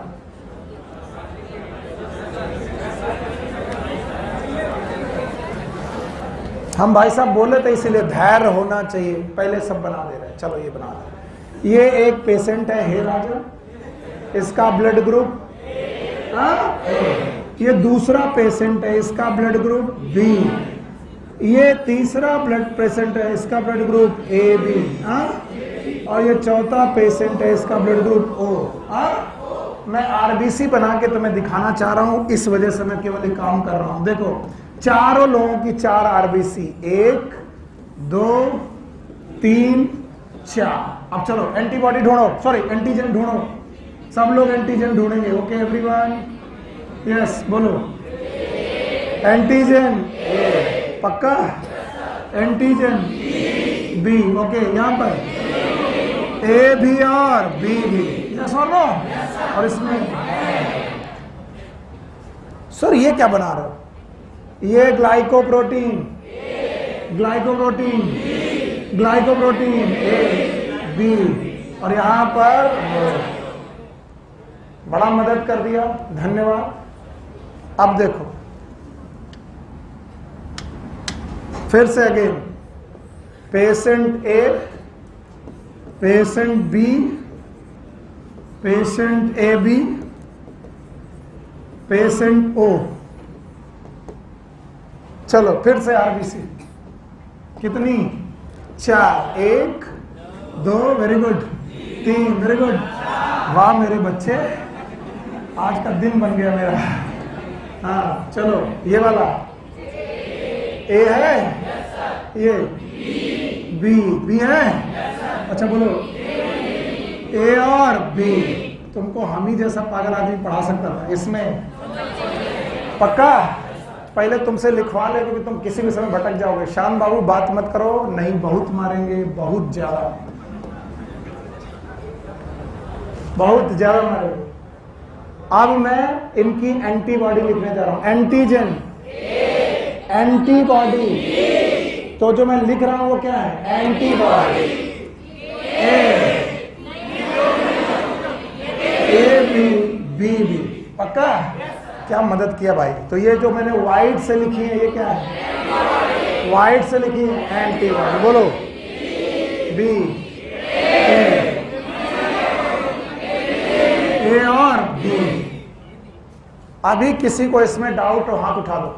हम भाई साहब बोले थे इसीलिए धैर्य होना चाहिए, पहले सब बना दे रहे हैं। चलो ये बना दे। ये एक पेशेंट है, हे राजा, इसका ब्लड ग्रुप ये दूसरा पेशेंट है, इसका ब्लड ग्रुप बी। ये तीसरा ब्लड पेशेंट है, इसका ब्लड ग्रुप ए बी। और ये चौथा पेशेंट है, इसका ब्लड ग्रुप ओ। मैं आरबीसी बना के तुम्हें दिखाना चाह रहा हूं, इस वजह से मैं केवल एक काम कर रहा हूं। देखो चारों लोगों की 4 आरबीसी, 1 2 3 4। अब चलो एंटीबॉडी ढूंढो, सॉरी एंटीजन ढूंढो। सब लोग एंटीजन ढूंढेंगे। ओके एवरीवन, यस बोलो। एंटीजन पक्का, एंटीजन बी। ओके यहाँ पर ए भी और बी भी, यस और नो। और इसमें सर ये क्या बना रहे हो? ये glycoprotein, glycoprotein, glycoprotein A B. और यहां पर बड़ा मदद कर दिया, धन्यवाद। अब देखो फिर से again, patient A, patient B, patient A B, patient O. चलो फिर से आरबीसी कितनी? 4, 1 2 वेरी गुड, 3 वेरी गुड। वाह मेरे बच्चे, आज का दिन बन गया मेरा। हाँ चलो ये वाला ए है, ये बी है। अच्छा बोलो ए और बी। तुमको हम ही जैसा पागल आदमी पढ़ा सकता था इसमें, पक्का। पहले तुमसे लिखवा ले, क्योंकि तुम किसी भी समय भटक जाओगे। शान बाबू बात मत करो, नहीं बहुत मारेंगे, बहुत ज्यादा, बहुत ज्यादा मारेंगे। अब मैं इनकी एंटीबॉडी लिखने जा रहा हूं। Antigen, antibody. तो जो मैं लिख रहा हूं वो क्या है? Antibody. A B B B, पक्का। क्या मदद किया भाई। तो ये जो मैंने व्हाइट से लिखी है, ये क्या है? व्हाइट से लिखी है एंटीबॉडी। बोलो बी ए और बी। अभी किसी को इसमें डाउट हो हाथ उठा दो,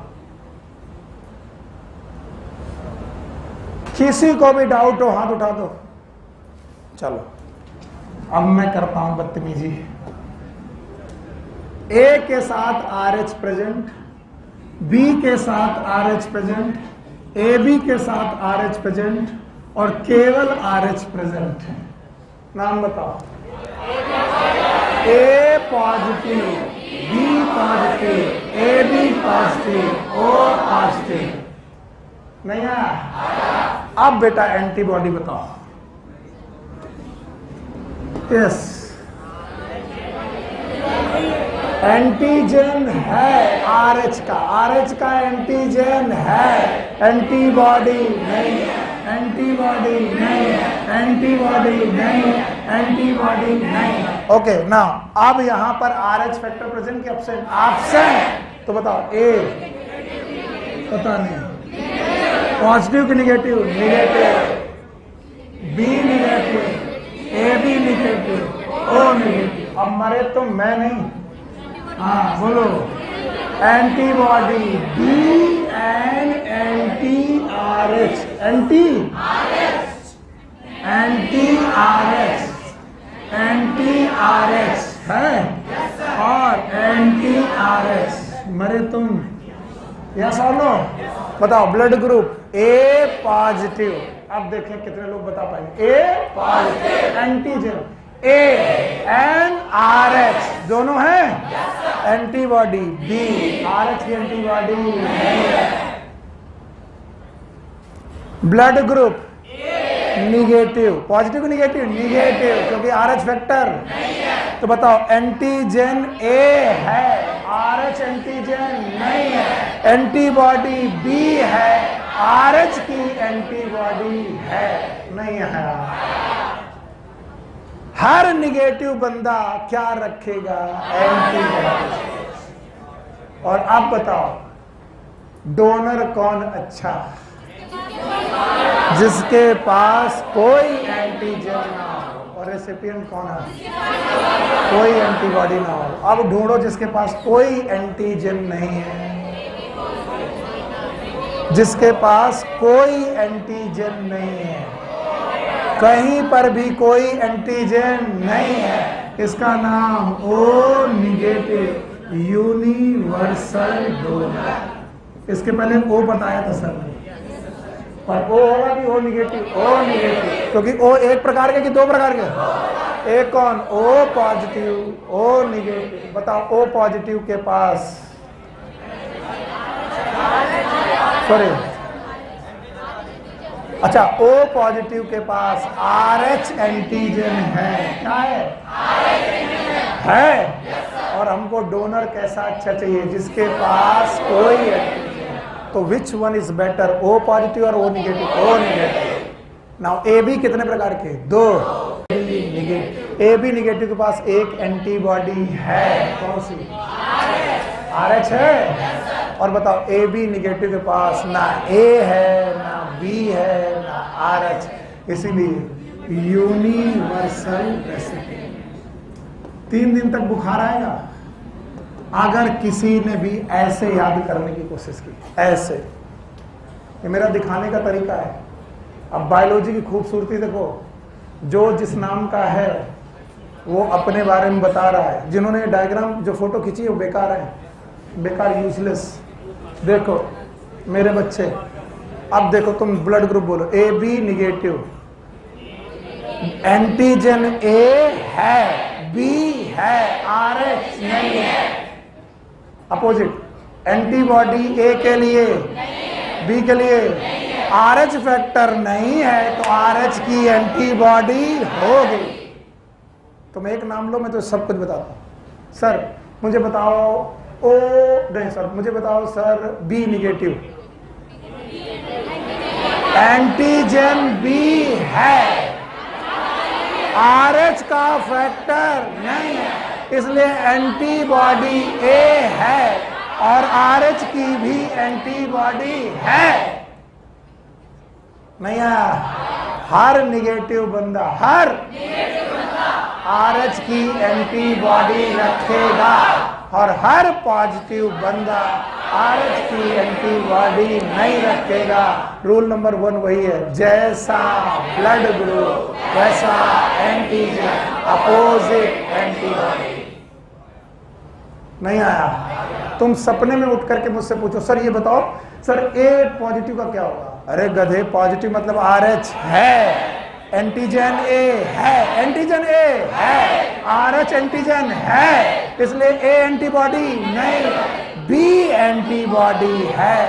किसी को भी डाउट हो हाथ उठा दो। चलो अब मैं करता हूं बदतमीजी। ए के साथ RH प्रेजेंट, बी के साथ RH प्रेजेंट, ए बी के साथ RH प्रेजेंट और केवल RH प्रेजेंट है। नाम बताओ। A positive, B positive, A B positive, O positive. नहीं है? अब बेटा एंटीबॉडी बताओ। यस एंटीजन है RH का, RH का एंटीजन है, एंटीबॉडी नहीं, एंटीबॉडी नहीं, एंटीबॉडी नहीं, एंटीबॉडी नहीं। ओके ना, अब यहां पर RH फैक्टर प्रेजेंट कि एब्सेंट? एब्सेंट। तो बताओ ए, पता नहीं, पॉजिटिव कि negative? Negative. B negative, A B negative, O negative. अब मरे तो मैं नहीं। हाँ बोलो antibody B and anti RH, anti anti RH है और एंटी RH। मरे तुम, यस और नो? बताओ ब्लड ग्रुप ए पॉजिटिव। अब देखें कितने लोग बता पाएंगे। A positive, antigen A and RH दोनों हैं। एंटीबॉडी बी, RH की एंटीबॉडी नहीं है। Blood group negative, positive negative? Negative, क्योंकि RH फैक्टर नहीं है। तो बताओ एंटीजन ए है, RH एंटीजन नहीं है। एंटीबॉडी बी है, RH की एंटीबॉडी है नहीं है। हर निगेटिव बंदा क्या रखेगा? एंटीबॉडी। और अब बताओ डोनर कौन अच्छा? जिसके पास कोई एंटीजन ना हो। और रेसिपिएंट कौन है? कोई एंटीबॉडी ना हो। अब ढूंढो जिसके पास कोई एंटीजन नहीं है, जिसके पास कोई एंटीजन नहीं है, कहीं पर भी कोई एंटीजन नहीं है, इसका नाम ओ निगेटिव यूनिवर्सल डोनर। इसके पहले ओ बताया था सर ने, पर ओ होगा कि ओ निगेटिव? ओ निगेटिव, क्योंकि ओ एक प्रकार के कि दो प्रकार के? एक कौन? O positive, O negative. बताओ ओ पॉजिटिव के पास, सॉरी, अच्छा, ओ पॉजिटिव के पास RH एंटीजन है। क्या है? और हमको डोनर कैसा अच्छा चाहिए? जिसके पास कोई एंटीजन। तो which one is better, O positive और O negative? O negative. Now AB कितने प्रकार के? दो। AB निगेटिव के पास एक एंटीबॉडी है, कौन सी? RH है। और बताओ AB निगेटिव के पास ना A है, ना B है, ना RH, इसीलिए यूनिवर्सल रेसिपिएंट। 3 दिन तक बुखार आएगा अगर किसी ने भी ऐसे याद करने की कोशिश की, ऐसे। ये मेरा दिखाने का तरीका है। अब बायोलॉजी की खूबसूरती देखो, जो जिस नाम का है वो अपने बारे में बता रहा है। जिन्होंने डायग्राम जो फोटो खींची है वो बेकार है, बेकार, यूजलेस। देखो मेरे बच्चे, अब देखो तुम ब्लड ग्रुप बोलो, AB निगेटिव, एंटीजन A है, B है, RH नहीं है। अपोजिट, एंटीबॉडी A के लिए, B के लिए, RH फैक्टर नहीं है तो RH की एंटीबॉडी होगी। तुम एक नाम लो, मैं तो सब कुछ बताता हूं। सर मुझे बताओ ओ नहीं सर, मुझे बताओ sir B negative, antigen B है, RH का फैक्टर नहीं है, इसलिए एंटीबॉडी A है और RH की भी एंटीबॉडी है। नहीं आया? हर निगेटिव बंदा, हर RH की एंटीबॉडी रखेगा और हर पॉजिटिव बंदा RH की एंटीबॉडी नहीं रखेगा। रूल नंबर 1 वही है, जैसा ब्लड ग्रुप वैसा एंटीजन, अपोजिट एंटीबॉडी। नहीं आया? तुम सपने में उठ करके मुझसे पूछो, सर ये बताओ सर A पॉजिटिव का क्या होगा? अरे गधे, पॉजिटिव मतलब RH है, एंटीजन A है, एंटीजन A है, RH एंटीजन है, इसलिए A एंटीबॉडी नहीं, B एंटीबॉडी है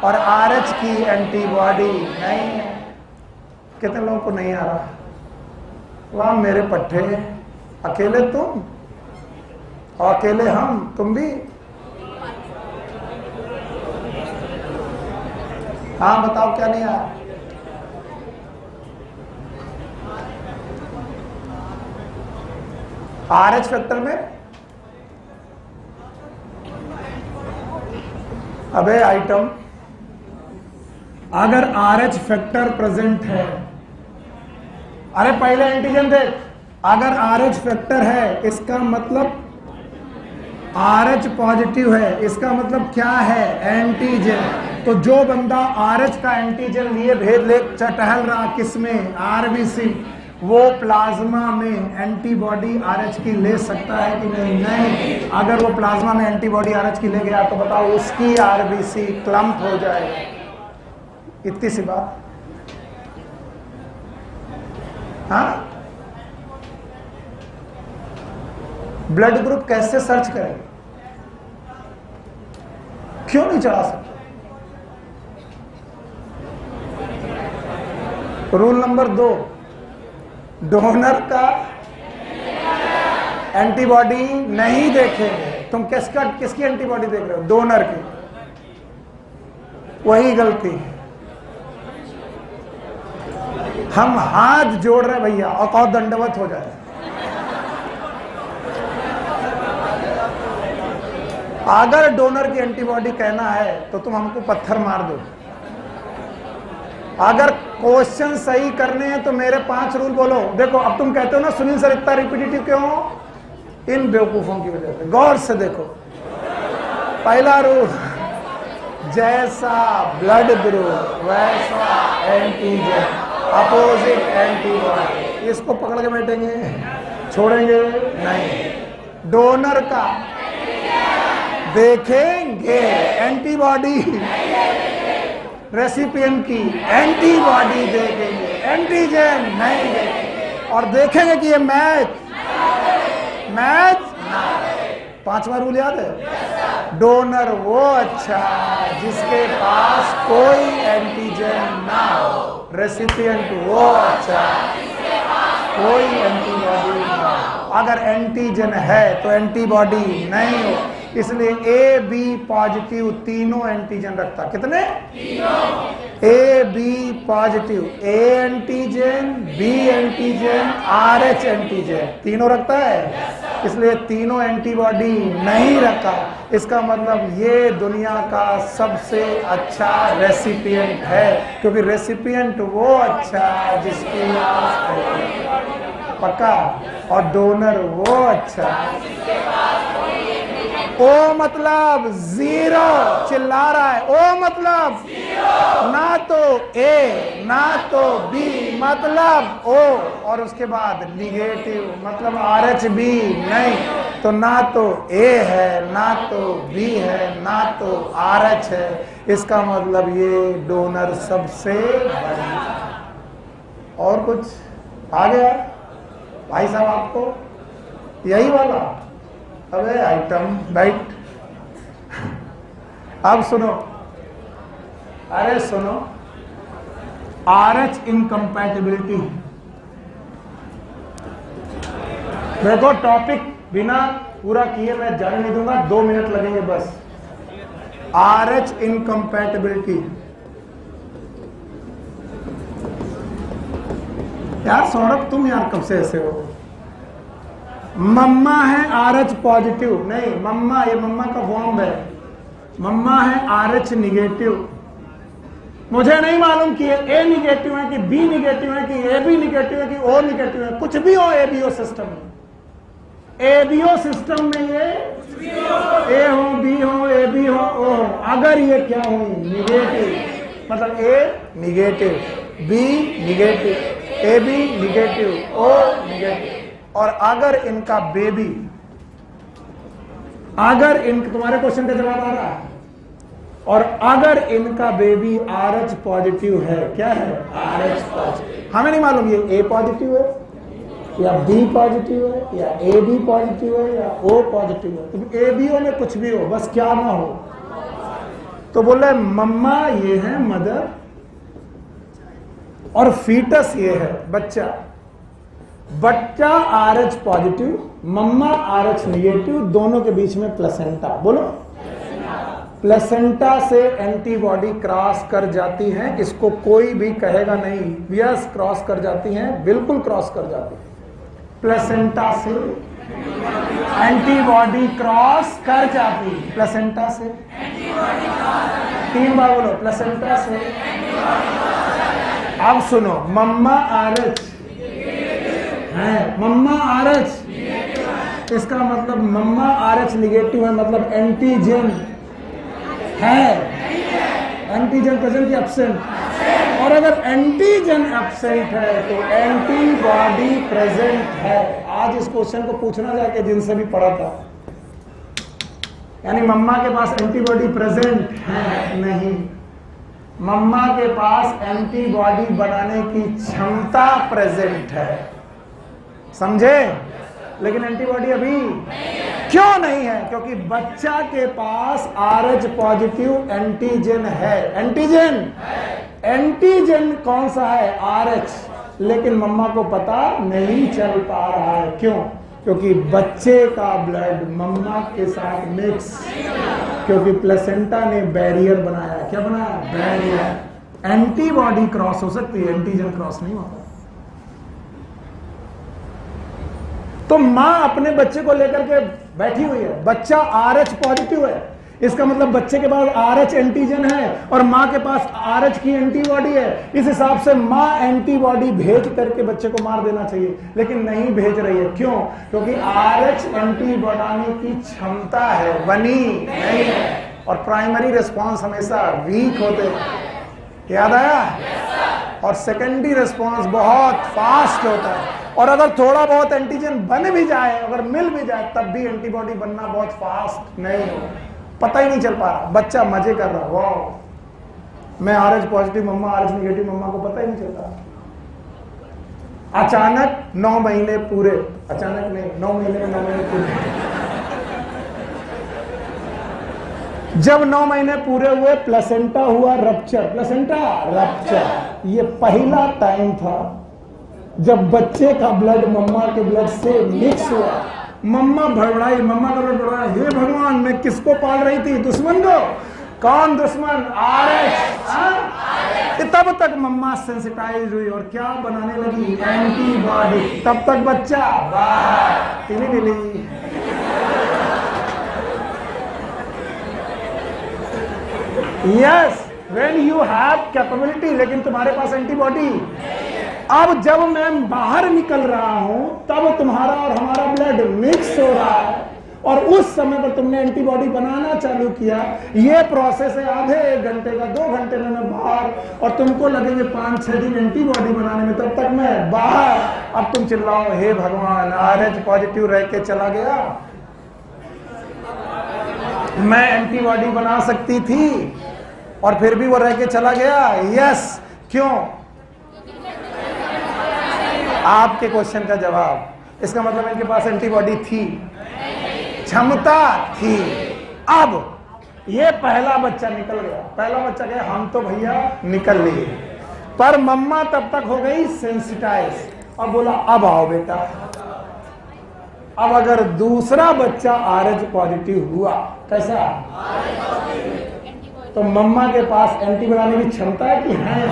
और RH की एंटीबॉडी नहीं है। कितने लोगों को नहीं आ रहा? वाह मेरे पट्टे, अकेले तुम और अकेले हम, तुम भी। हाँ बताओ क्या नहीं आया? RH फैक्टर में, अबे आइटम, अगर RH फैक्टर प्रेजेंट है, अरे पहले एंटीजन देख, अगर RH फैक्टर है इसका मतलब RH पॉजिटिव है, इसका मतलब क्या है? एंटीजन। तो जो बंदा RH का एंटीजन लिए भेद ले टहल रहा किसमें? RBC, वो प्लाज्मा में एंटीबॉडी RH की ले सकता है कि नहीं? नहीं। अगर वो प्लाज्मा में एंटीबॉडी RH की ले गया तो बताओ उसकी RBC क्लम्प हो जाएगी। इतनी सी बात। हाँ, ब्लड ग्रुप कैसे सर्च करेंगे? क्यों नहीं चढ़ा सकते? रूल नंबर 2, डोनर का एंटीबॉडी नहीं देखेंगे। तुम किसकी एंटीबॉडी देख रहे हो? डोनर की। वही गलती है। हम हाथ जोड़ रहे भैया, और दंडवत हो जाए। अगर डोनर की एंटीबॉडी कहना है तो तुम हमको पत्थर मार दो। अगर क्वेश्चन सही करने हैं तो मेरे 5 रूल बोलो। देखो अब तुम कहते हो ना सुनील सर इतना रिपीटेटिव क्यों हो, इन बेवकूफों की वजह से। गौर से देखो, पहला रूल, जैसा ब्लड ग्रुप वैसा एंटीजन, अपोजिट एंटीबॉडी। इसको पकड़ के बैठेंगे, छोड़ेंगे नहीं। डोनर का देखेंगे एंटीबॉडी, रेसिपिएंट की एंटीबॉडी देखेंगे, एंटीजन नहीं देखेंगे। और देखेंगे कि ये मैच ना। 5वां रूल याद है, डोनर वो अच्छा जिसके पास कोई एंटीजन ना हो, रेसिपिएंट वो अच्छा कोई एंटीबॉडी ना हो। अगर एंटीजन है तो एंटीबॉडी नहीं हो, इसलिए ए बी पॉजिटिव तीनों एंटीजन रखता। कितने? A B positive, A antigen, B antigen, R H antigen, तीनों रखता है। इसलिए तीनों एंटीबॉडी नहीं रखा। इसका मतलब ये दुनिया का सबसे अच्छा रेसिपिएंट है, क्योंकि रेसिपिएंट वो अच्छा जिसके पास पक्का, और डोनर वो अच्छा। ओ मतलब 0, चिल्ला रहा है। ओ मतलब ना तो ए ना तो बी, मतलब ओ, और उसके बाद निगेटिव मतलब आर एच बी नहीं, तो ना तो ए है ना तो बी है ना तो आर एच है। इसका मतलब ये डोनर सबसे बड़ी। और कुछ आ गया भाई साहब आपको यही वाला? अबे आइटम राइट। अब सुनो, अरे सुनो, आर एच इनकम्पैटिबिलिटी। देखो टॉपिक बिना पूरा किए मैं जाने नहीं दूंगा, 2 मिनट लगेंगे बस। R H incompatibility. यार सौरभ तुम यार कब से ऐसे हो? मम्मा है आर एच पॉजिटिव, नहीं मम्मा, ये मम्मा का फॉर्म है। मम्मा है आर एच निगेटिव। मुझे नहीं मालूम कि ए निगेटिव है कि बी निगेटिव है कि ए बी निगेटिव है कि ओ निगेटिव है, कुछ भी हो एबीओ सिस्टम में। एबीओ सिस्टम में ये ए हो, बी हो, ए बी हो, ओ हो। अगर ये क्या हो निगेटिव, मतलब A negative, B negative, A B negative, O negative, और अगर इनका बेबी, अगर इन तुम्हारे क्वेश्चन का जवाब आ रहा है, और अगर इनका बेबी आर एच पॉजिटिव है, क्या है? R H positive. हमें नहीं मालूम ये ए पॉजिटिव है या बी पॉजिटिव है या ए बी पॉजिटिव है या ओ पॉजिटिव है। तो ए बी ओ में कुछ भी हो, बस क्या ना हो। तो बोल रहे मम्मा ये है मदर, और फीटस ये है बच्चा। बच्चा आर एच पॉजिटिव, मम्मा आर एच निगेटिव, दोनों के बीच में प्लेसेंटा। बोलो, प्लेसेंटा से एंटीबॉडी क्रॉस कर जाती है। इसको कोई भी कहेगा नहीं, यस क्रॉस कर जाती हैं, बिल्कुल क्रॉस कर जाती है। प्लेसेंटा से एंटीबॉडी क्रॉस कर जाती है। प्लेसेंटा से 3 बार बोलो, प्लेसेंटा से। अब सुनो, मम्मा आर एच है, मम्मा आर एच, इसका मतलब मम्मा आर एच निगेटिव है, मतलब एंटीजन है। एंटीजन प्रेजेंट या एब्सेंट? और अगर एंटीजन एब्सेंट है तो एंटीबॉडी प्रेजेंट है। आज इस क्वेश्चन को पूछना जाके जिनसे भी पढ़ा था, यानी मम्मा के पास एंटीबॉडी प्रेजेंट है नहीं, मम्मा के पास एंटीबॉडी बनाने की क्षमता प्रेजेंट है, समझे? लेकिन एंटीबॉडी अभी क्यों नहीं है? क्योंकि बच्चा के पास आर एच पॉजिटिव एंटीजन है। एंटीजन कौन सा है? R H. लेकिन मम्मा को पता नहीं चल पा रहा है। क्यों? क्योंकि बच्चे का ब्लड मम्मा के साथ मिक्स, क्योंकि प्लेसेंटा ने बैरियर बनाया। क्या बनाया? बैरियर। एंटीबॉडी क्रॉस हो सकती है, एंटीजन क्रॉस नहीं होता। तो मां अपने बच्चे को लेकर के बैठी हुई है, बच्चा आर एच पॉजिटिव है, इसका मतलब बच्चे के पास RH एंटीजन है और माँ के पास RH की एंटीबॉडी है। इस हिसाब से माँ एंटीबॉडी भेज करके बच्चे को मार देना चाहिए, लेकिन नहीं भेज रही है। क्यों? क्योंकि RH एंटी बनाने की क्षमता है, बनी नहीं है, और प्राइमरी रिस्पॉन्स हमेशा वीक होते हैं। याद आया? और सेकेंडरी रिस्पॉन्स बहुत फास्ट होता है। और अगर थोड़ा बहुत एंटीजन बन भी जाए, अगर मिल भी जाए, तब भी एंटीबॉडी बनना बहुत फास्ट नहीं हो, पता ही नहीं चल पा रहा। बच्चा मजे कर रहा, वाह मैं RH पॉजिटिव मम्मा, RH निगेटिव मम्मा को पता ही नहीं चलता। अचानक 9 महीने पूरे, अचानक नहीं, 9 महीने में 9 महीने पूरे। जब 9 महीने पूरे हुए, प्लेसेंटा हुआ रप्चर, प्लेसेंटा रप्चर। ये पहला टाइम था जब बच्चे का ब्लड मम्मा के ब्लड से मिक्स हुआ। मम्मा भड़बड़ाई, मम्मा का ब्लड भड़बड़ाया, हे भगवान मैं किसको पाल रही थी? दुश्मन को। कौन दुश्मन? RH। तब तक मम्मा सेंसिटाइज हुई और क्या बनाने लगी? एंटीबॉडी। तब तक बच्चा बाहर, Tilly Tilly. Yes, when you have capability, लेकिन तुम्हारे पास एंटीबॉडी। अब जब मैं बाहर निकल रहा हूं, तब तुम्हारा और हमारा ब्लड मिक्स हो रहा है, और उस समय पर तुमने एंटीबॉडी बनाना चालू किया। ये प्रोसेस है आधे 1 घंटे का, 2 घंटे में मैं बाहर, और तुमको लगेंगे 5-6 दिन एंटीबॉडी बनाने में, तब तक मैं बाहर। अब तुम चिल्लाओ, हे भगवान RH पॉजिटिव रह के चला गया, मैं एंटीबॉडी बना सकती थी और फिर भी वो रह के चला गया। यस, क्यों? आपके क्वेश्चन का जवाब, इसका मतलब इनके पास एंटीबॉडी थी, क्षमता थी। अब ये पहला बच्चा निकल गया, पहला बच्चा गया, हम तो भैया निकल लिए, पर मम्मा तब तक हो गई सेंसिटाइज और बोला अब आओ बेटा। अब अगर दूसरा बच्चा RH पॉजिटिव हुआ, कैसा? तो मम्मा के पास एंटी बनाने की क्षमता है कि है?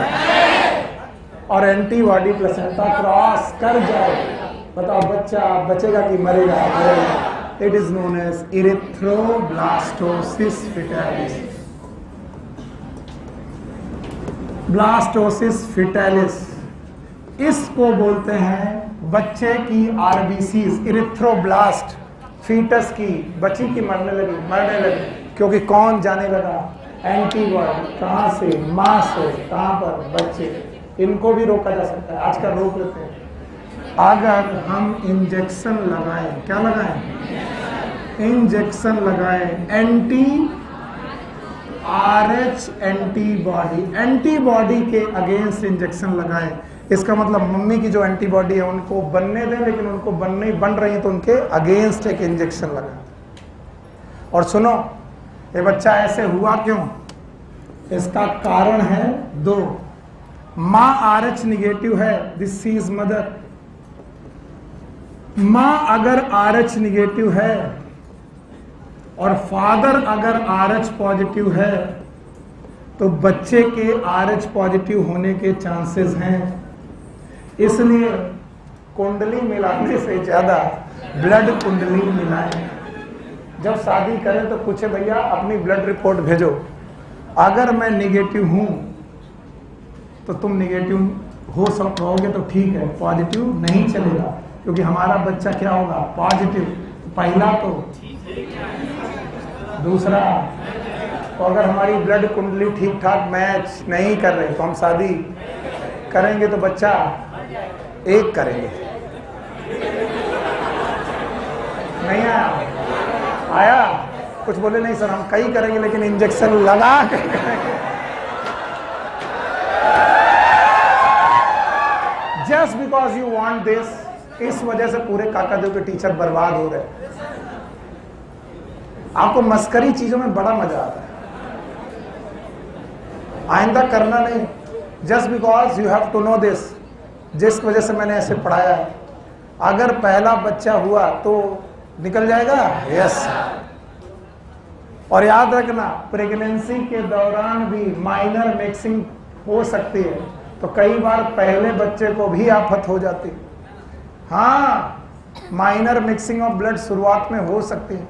और एंटीबॉडी प्लेसेंटा क्रॉस कर जाए, बताओ बच्चा बचेगा कि मरेगा? It is known as erythroblastosis fetalis. Blastosis fetalis, इसको बोलते हैं बच्चे की RBCs, इरिथ्रोब्लास्ट, फीटस की, बच्ची की मरने लगी, क्योंकि कौन जाने लगा? एंटीबॉडी। कहां से? मां से। कहां पर? बच्चे। इनको भी रोका जा सकता है, आजकल रोक लेते हैं। अगर हम इंजेक्शन लगाएं, क्या लगाएं? इंजेक्शन लगाएं, RH एंटीबॉडी, एंटीबॉडी के अगेंस्ट इंजेक्शन लगाएं। इसका मतलब मम्मी की जो एंटीबॉडी है उनको बनने दें, लेकिन उनको बन रही है तो उनके अगेंस्ट एक इंजेक्शन लगाएं। और सुनो, ये बच्चा ऐसे हुआ क्यों? इसका कारण है 2। माँ RH निगेटिव है, दिस इज मदर। माँ अगर RH निगेटिव है और फादर अगर RH पॉजिटिव है, तो बच्चे के RH पॉजिटिव होने के चांसेस हैं। इसलिए कुंडली मिलाने से ज्यादा ब्लड कुंडली मिलाएं। जब शादी करें तो पूछे भैया अपनी ब्लड रिपोर्ट भेजो, अगर मैं निगेटिव हूं तो तुम निगेटिव हो सब रहोगे तो ठीक है, पॉजिटिव नहीं चलेगा, क्योंकि हमारा बच्चा क्या होगा? पॉजिटिव। पहला तो दूसरा, तो अगर हमारी ब्लड कुंडली ठीक ठाक मैच नहीं कर रही तो हम शादी करेंगे तो बच्चा एक करेंगे। नहीं आया? कुछ बोले नहीं सर, हम कई करेंगे लेकिन इंजेक्शन लगा के करेंगे। Just because you want this, इस वजह से पूरे काकादेव के टीचर बर्बाद हो रहे। आपको मस्करी चीजों में बड़ा मजा आता है, आइंदा करना नहीं। Just because you have to know this, जिस वजह से मैंने ऐसे पढ़ाया है। अगर पहला बच्चा हुआ तो निकल जाएगा, यस। और याद रखना, प्रेगनेंसी के दौरान भी माइनर मिक्सिंग हो सकती है, तो कई बार पहले बच्चे को भी आफत हो जाती है। हाँ, माइनर मिक्सिंग ऑफ ब्लड शुरुआत में हो सकती है,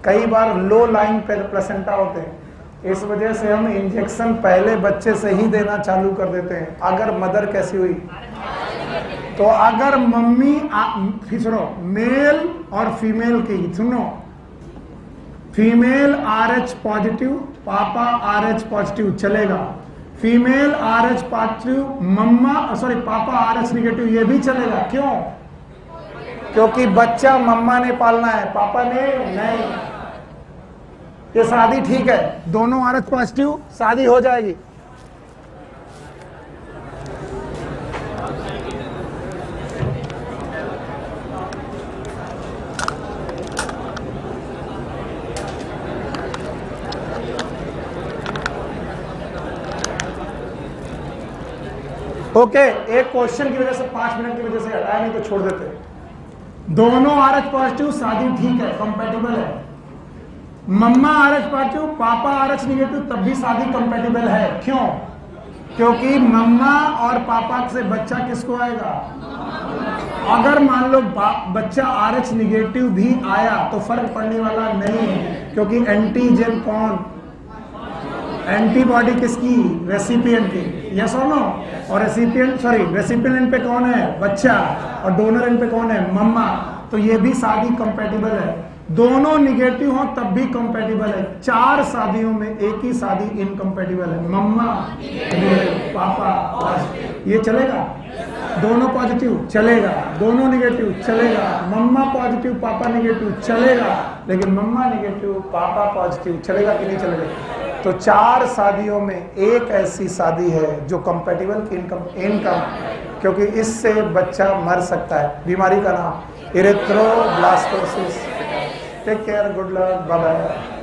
कई बार लो लाइन प्लेसेंटा होते हैं, इस वजह से हम इंजेक्शन पहले बच्चे से ही देना चालू कर देते हैं। अगर मदर कैसी हुई, तो अगर मम्मी सुनो, मेल और फीमेल की, सुनो, फीमेल RH पॉजिटिव, पापा RH पॉजिटिव चलेगा, फीमेल RH पॉजिटिव मम्मा सॉरी पापा RH निगेटिव ये भी चलेगा। क्यों? क्योंकि बच्चा मम्मा ने पालना है, पापा ने नहीं। ये शादी ठीक है, दोनों RH पॉजिटिव, शादी हो जाएगी। ओके, एक क्वेश्चन की वजह से 5 मिनट की वजह से हटाया, नहीं तो छोड़ देते। दोनों RH पॉजिटिव, शादी ठीक है, कंपैटिबल है। मम्मा RH पॉजिटिव, पापा RH निगेटिव, तब भी शादी कंपैटिबल है। क्यों? क्योंकि मम्मा और पापा से बच्चा किसको आएगा? अगर मान लो बच्चा RH निगेटिव भी आया तो फर्क पड़ने वाला नहीं है, क्योंकि एंटीजन कौन, एंटीबॉडी किसकी? रेसिपिएंट की। यस और नो? और रेसिपिएंट पे कौन है? बच्चा। और डोनर एंड पे कौन है? मम्मा। तो ये भी शादी कंपैटिबल है। दोनों निगेटिव हो तब भी कंपैटिबल है। 4 शादियों में एक ही शादी इनकम्पैटिबल है, मम्मा पापा। ये चलेगा? दोनों पॉजिटिव चलेगा, दोनों निगेटिव चलेगा, मम्मा पॉजिटिव पापा निगेटिव चलेगा, लेकिन मम्मा निगेटिव पापा पॉजिटिव चलेगा कि नहीं चलेगा? तो 4 शादियों में एक ऐसी शादी है जो कंपैटिबल की इनकम, क्योंकि इससे बच्चा मर सकता है। बीमारी का नाम erythroblastosis. Take care, good luck, bye bye.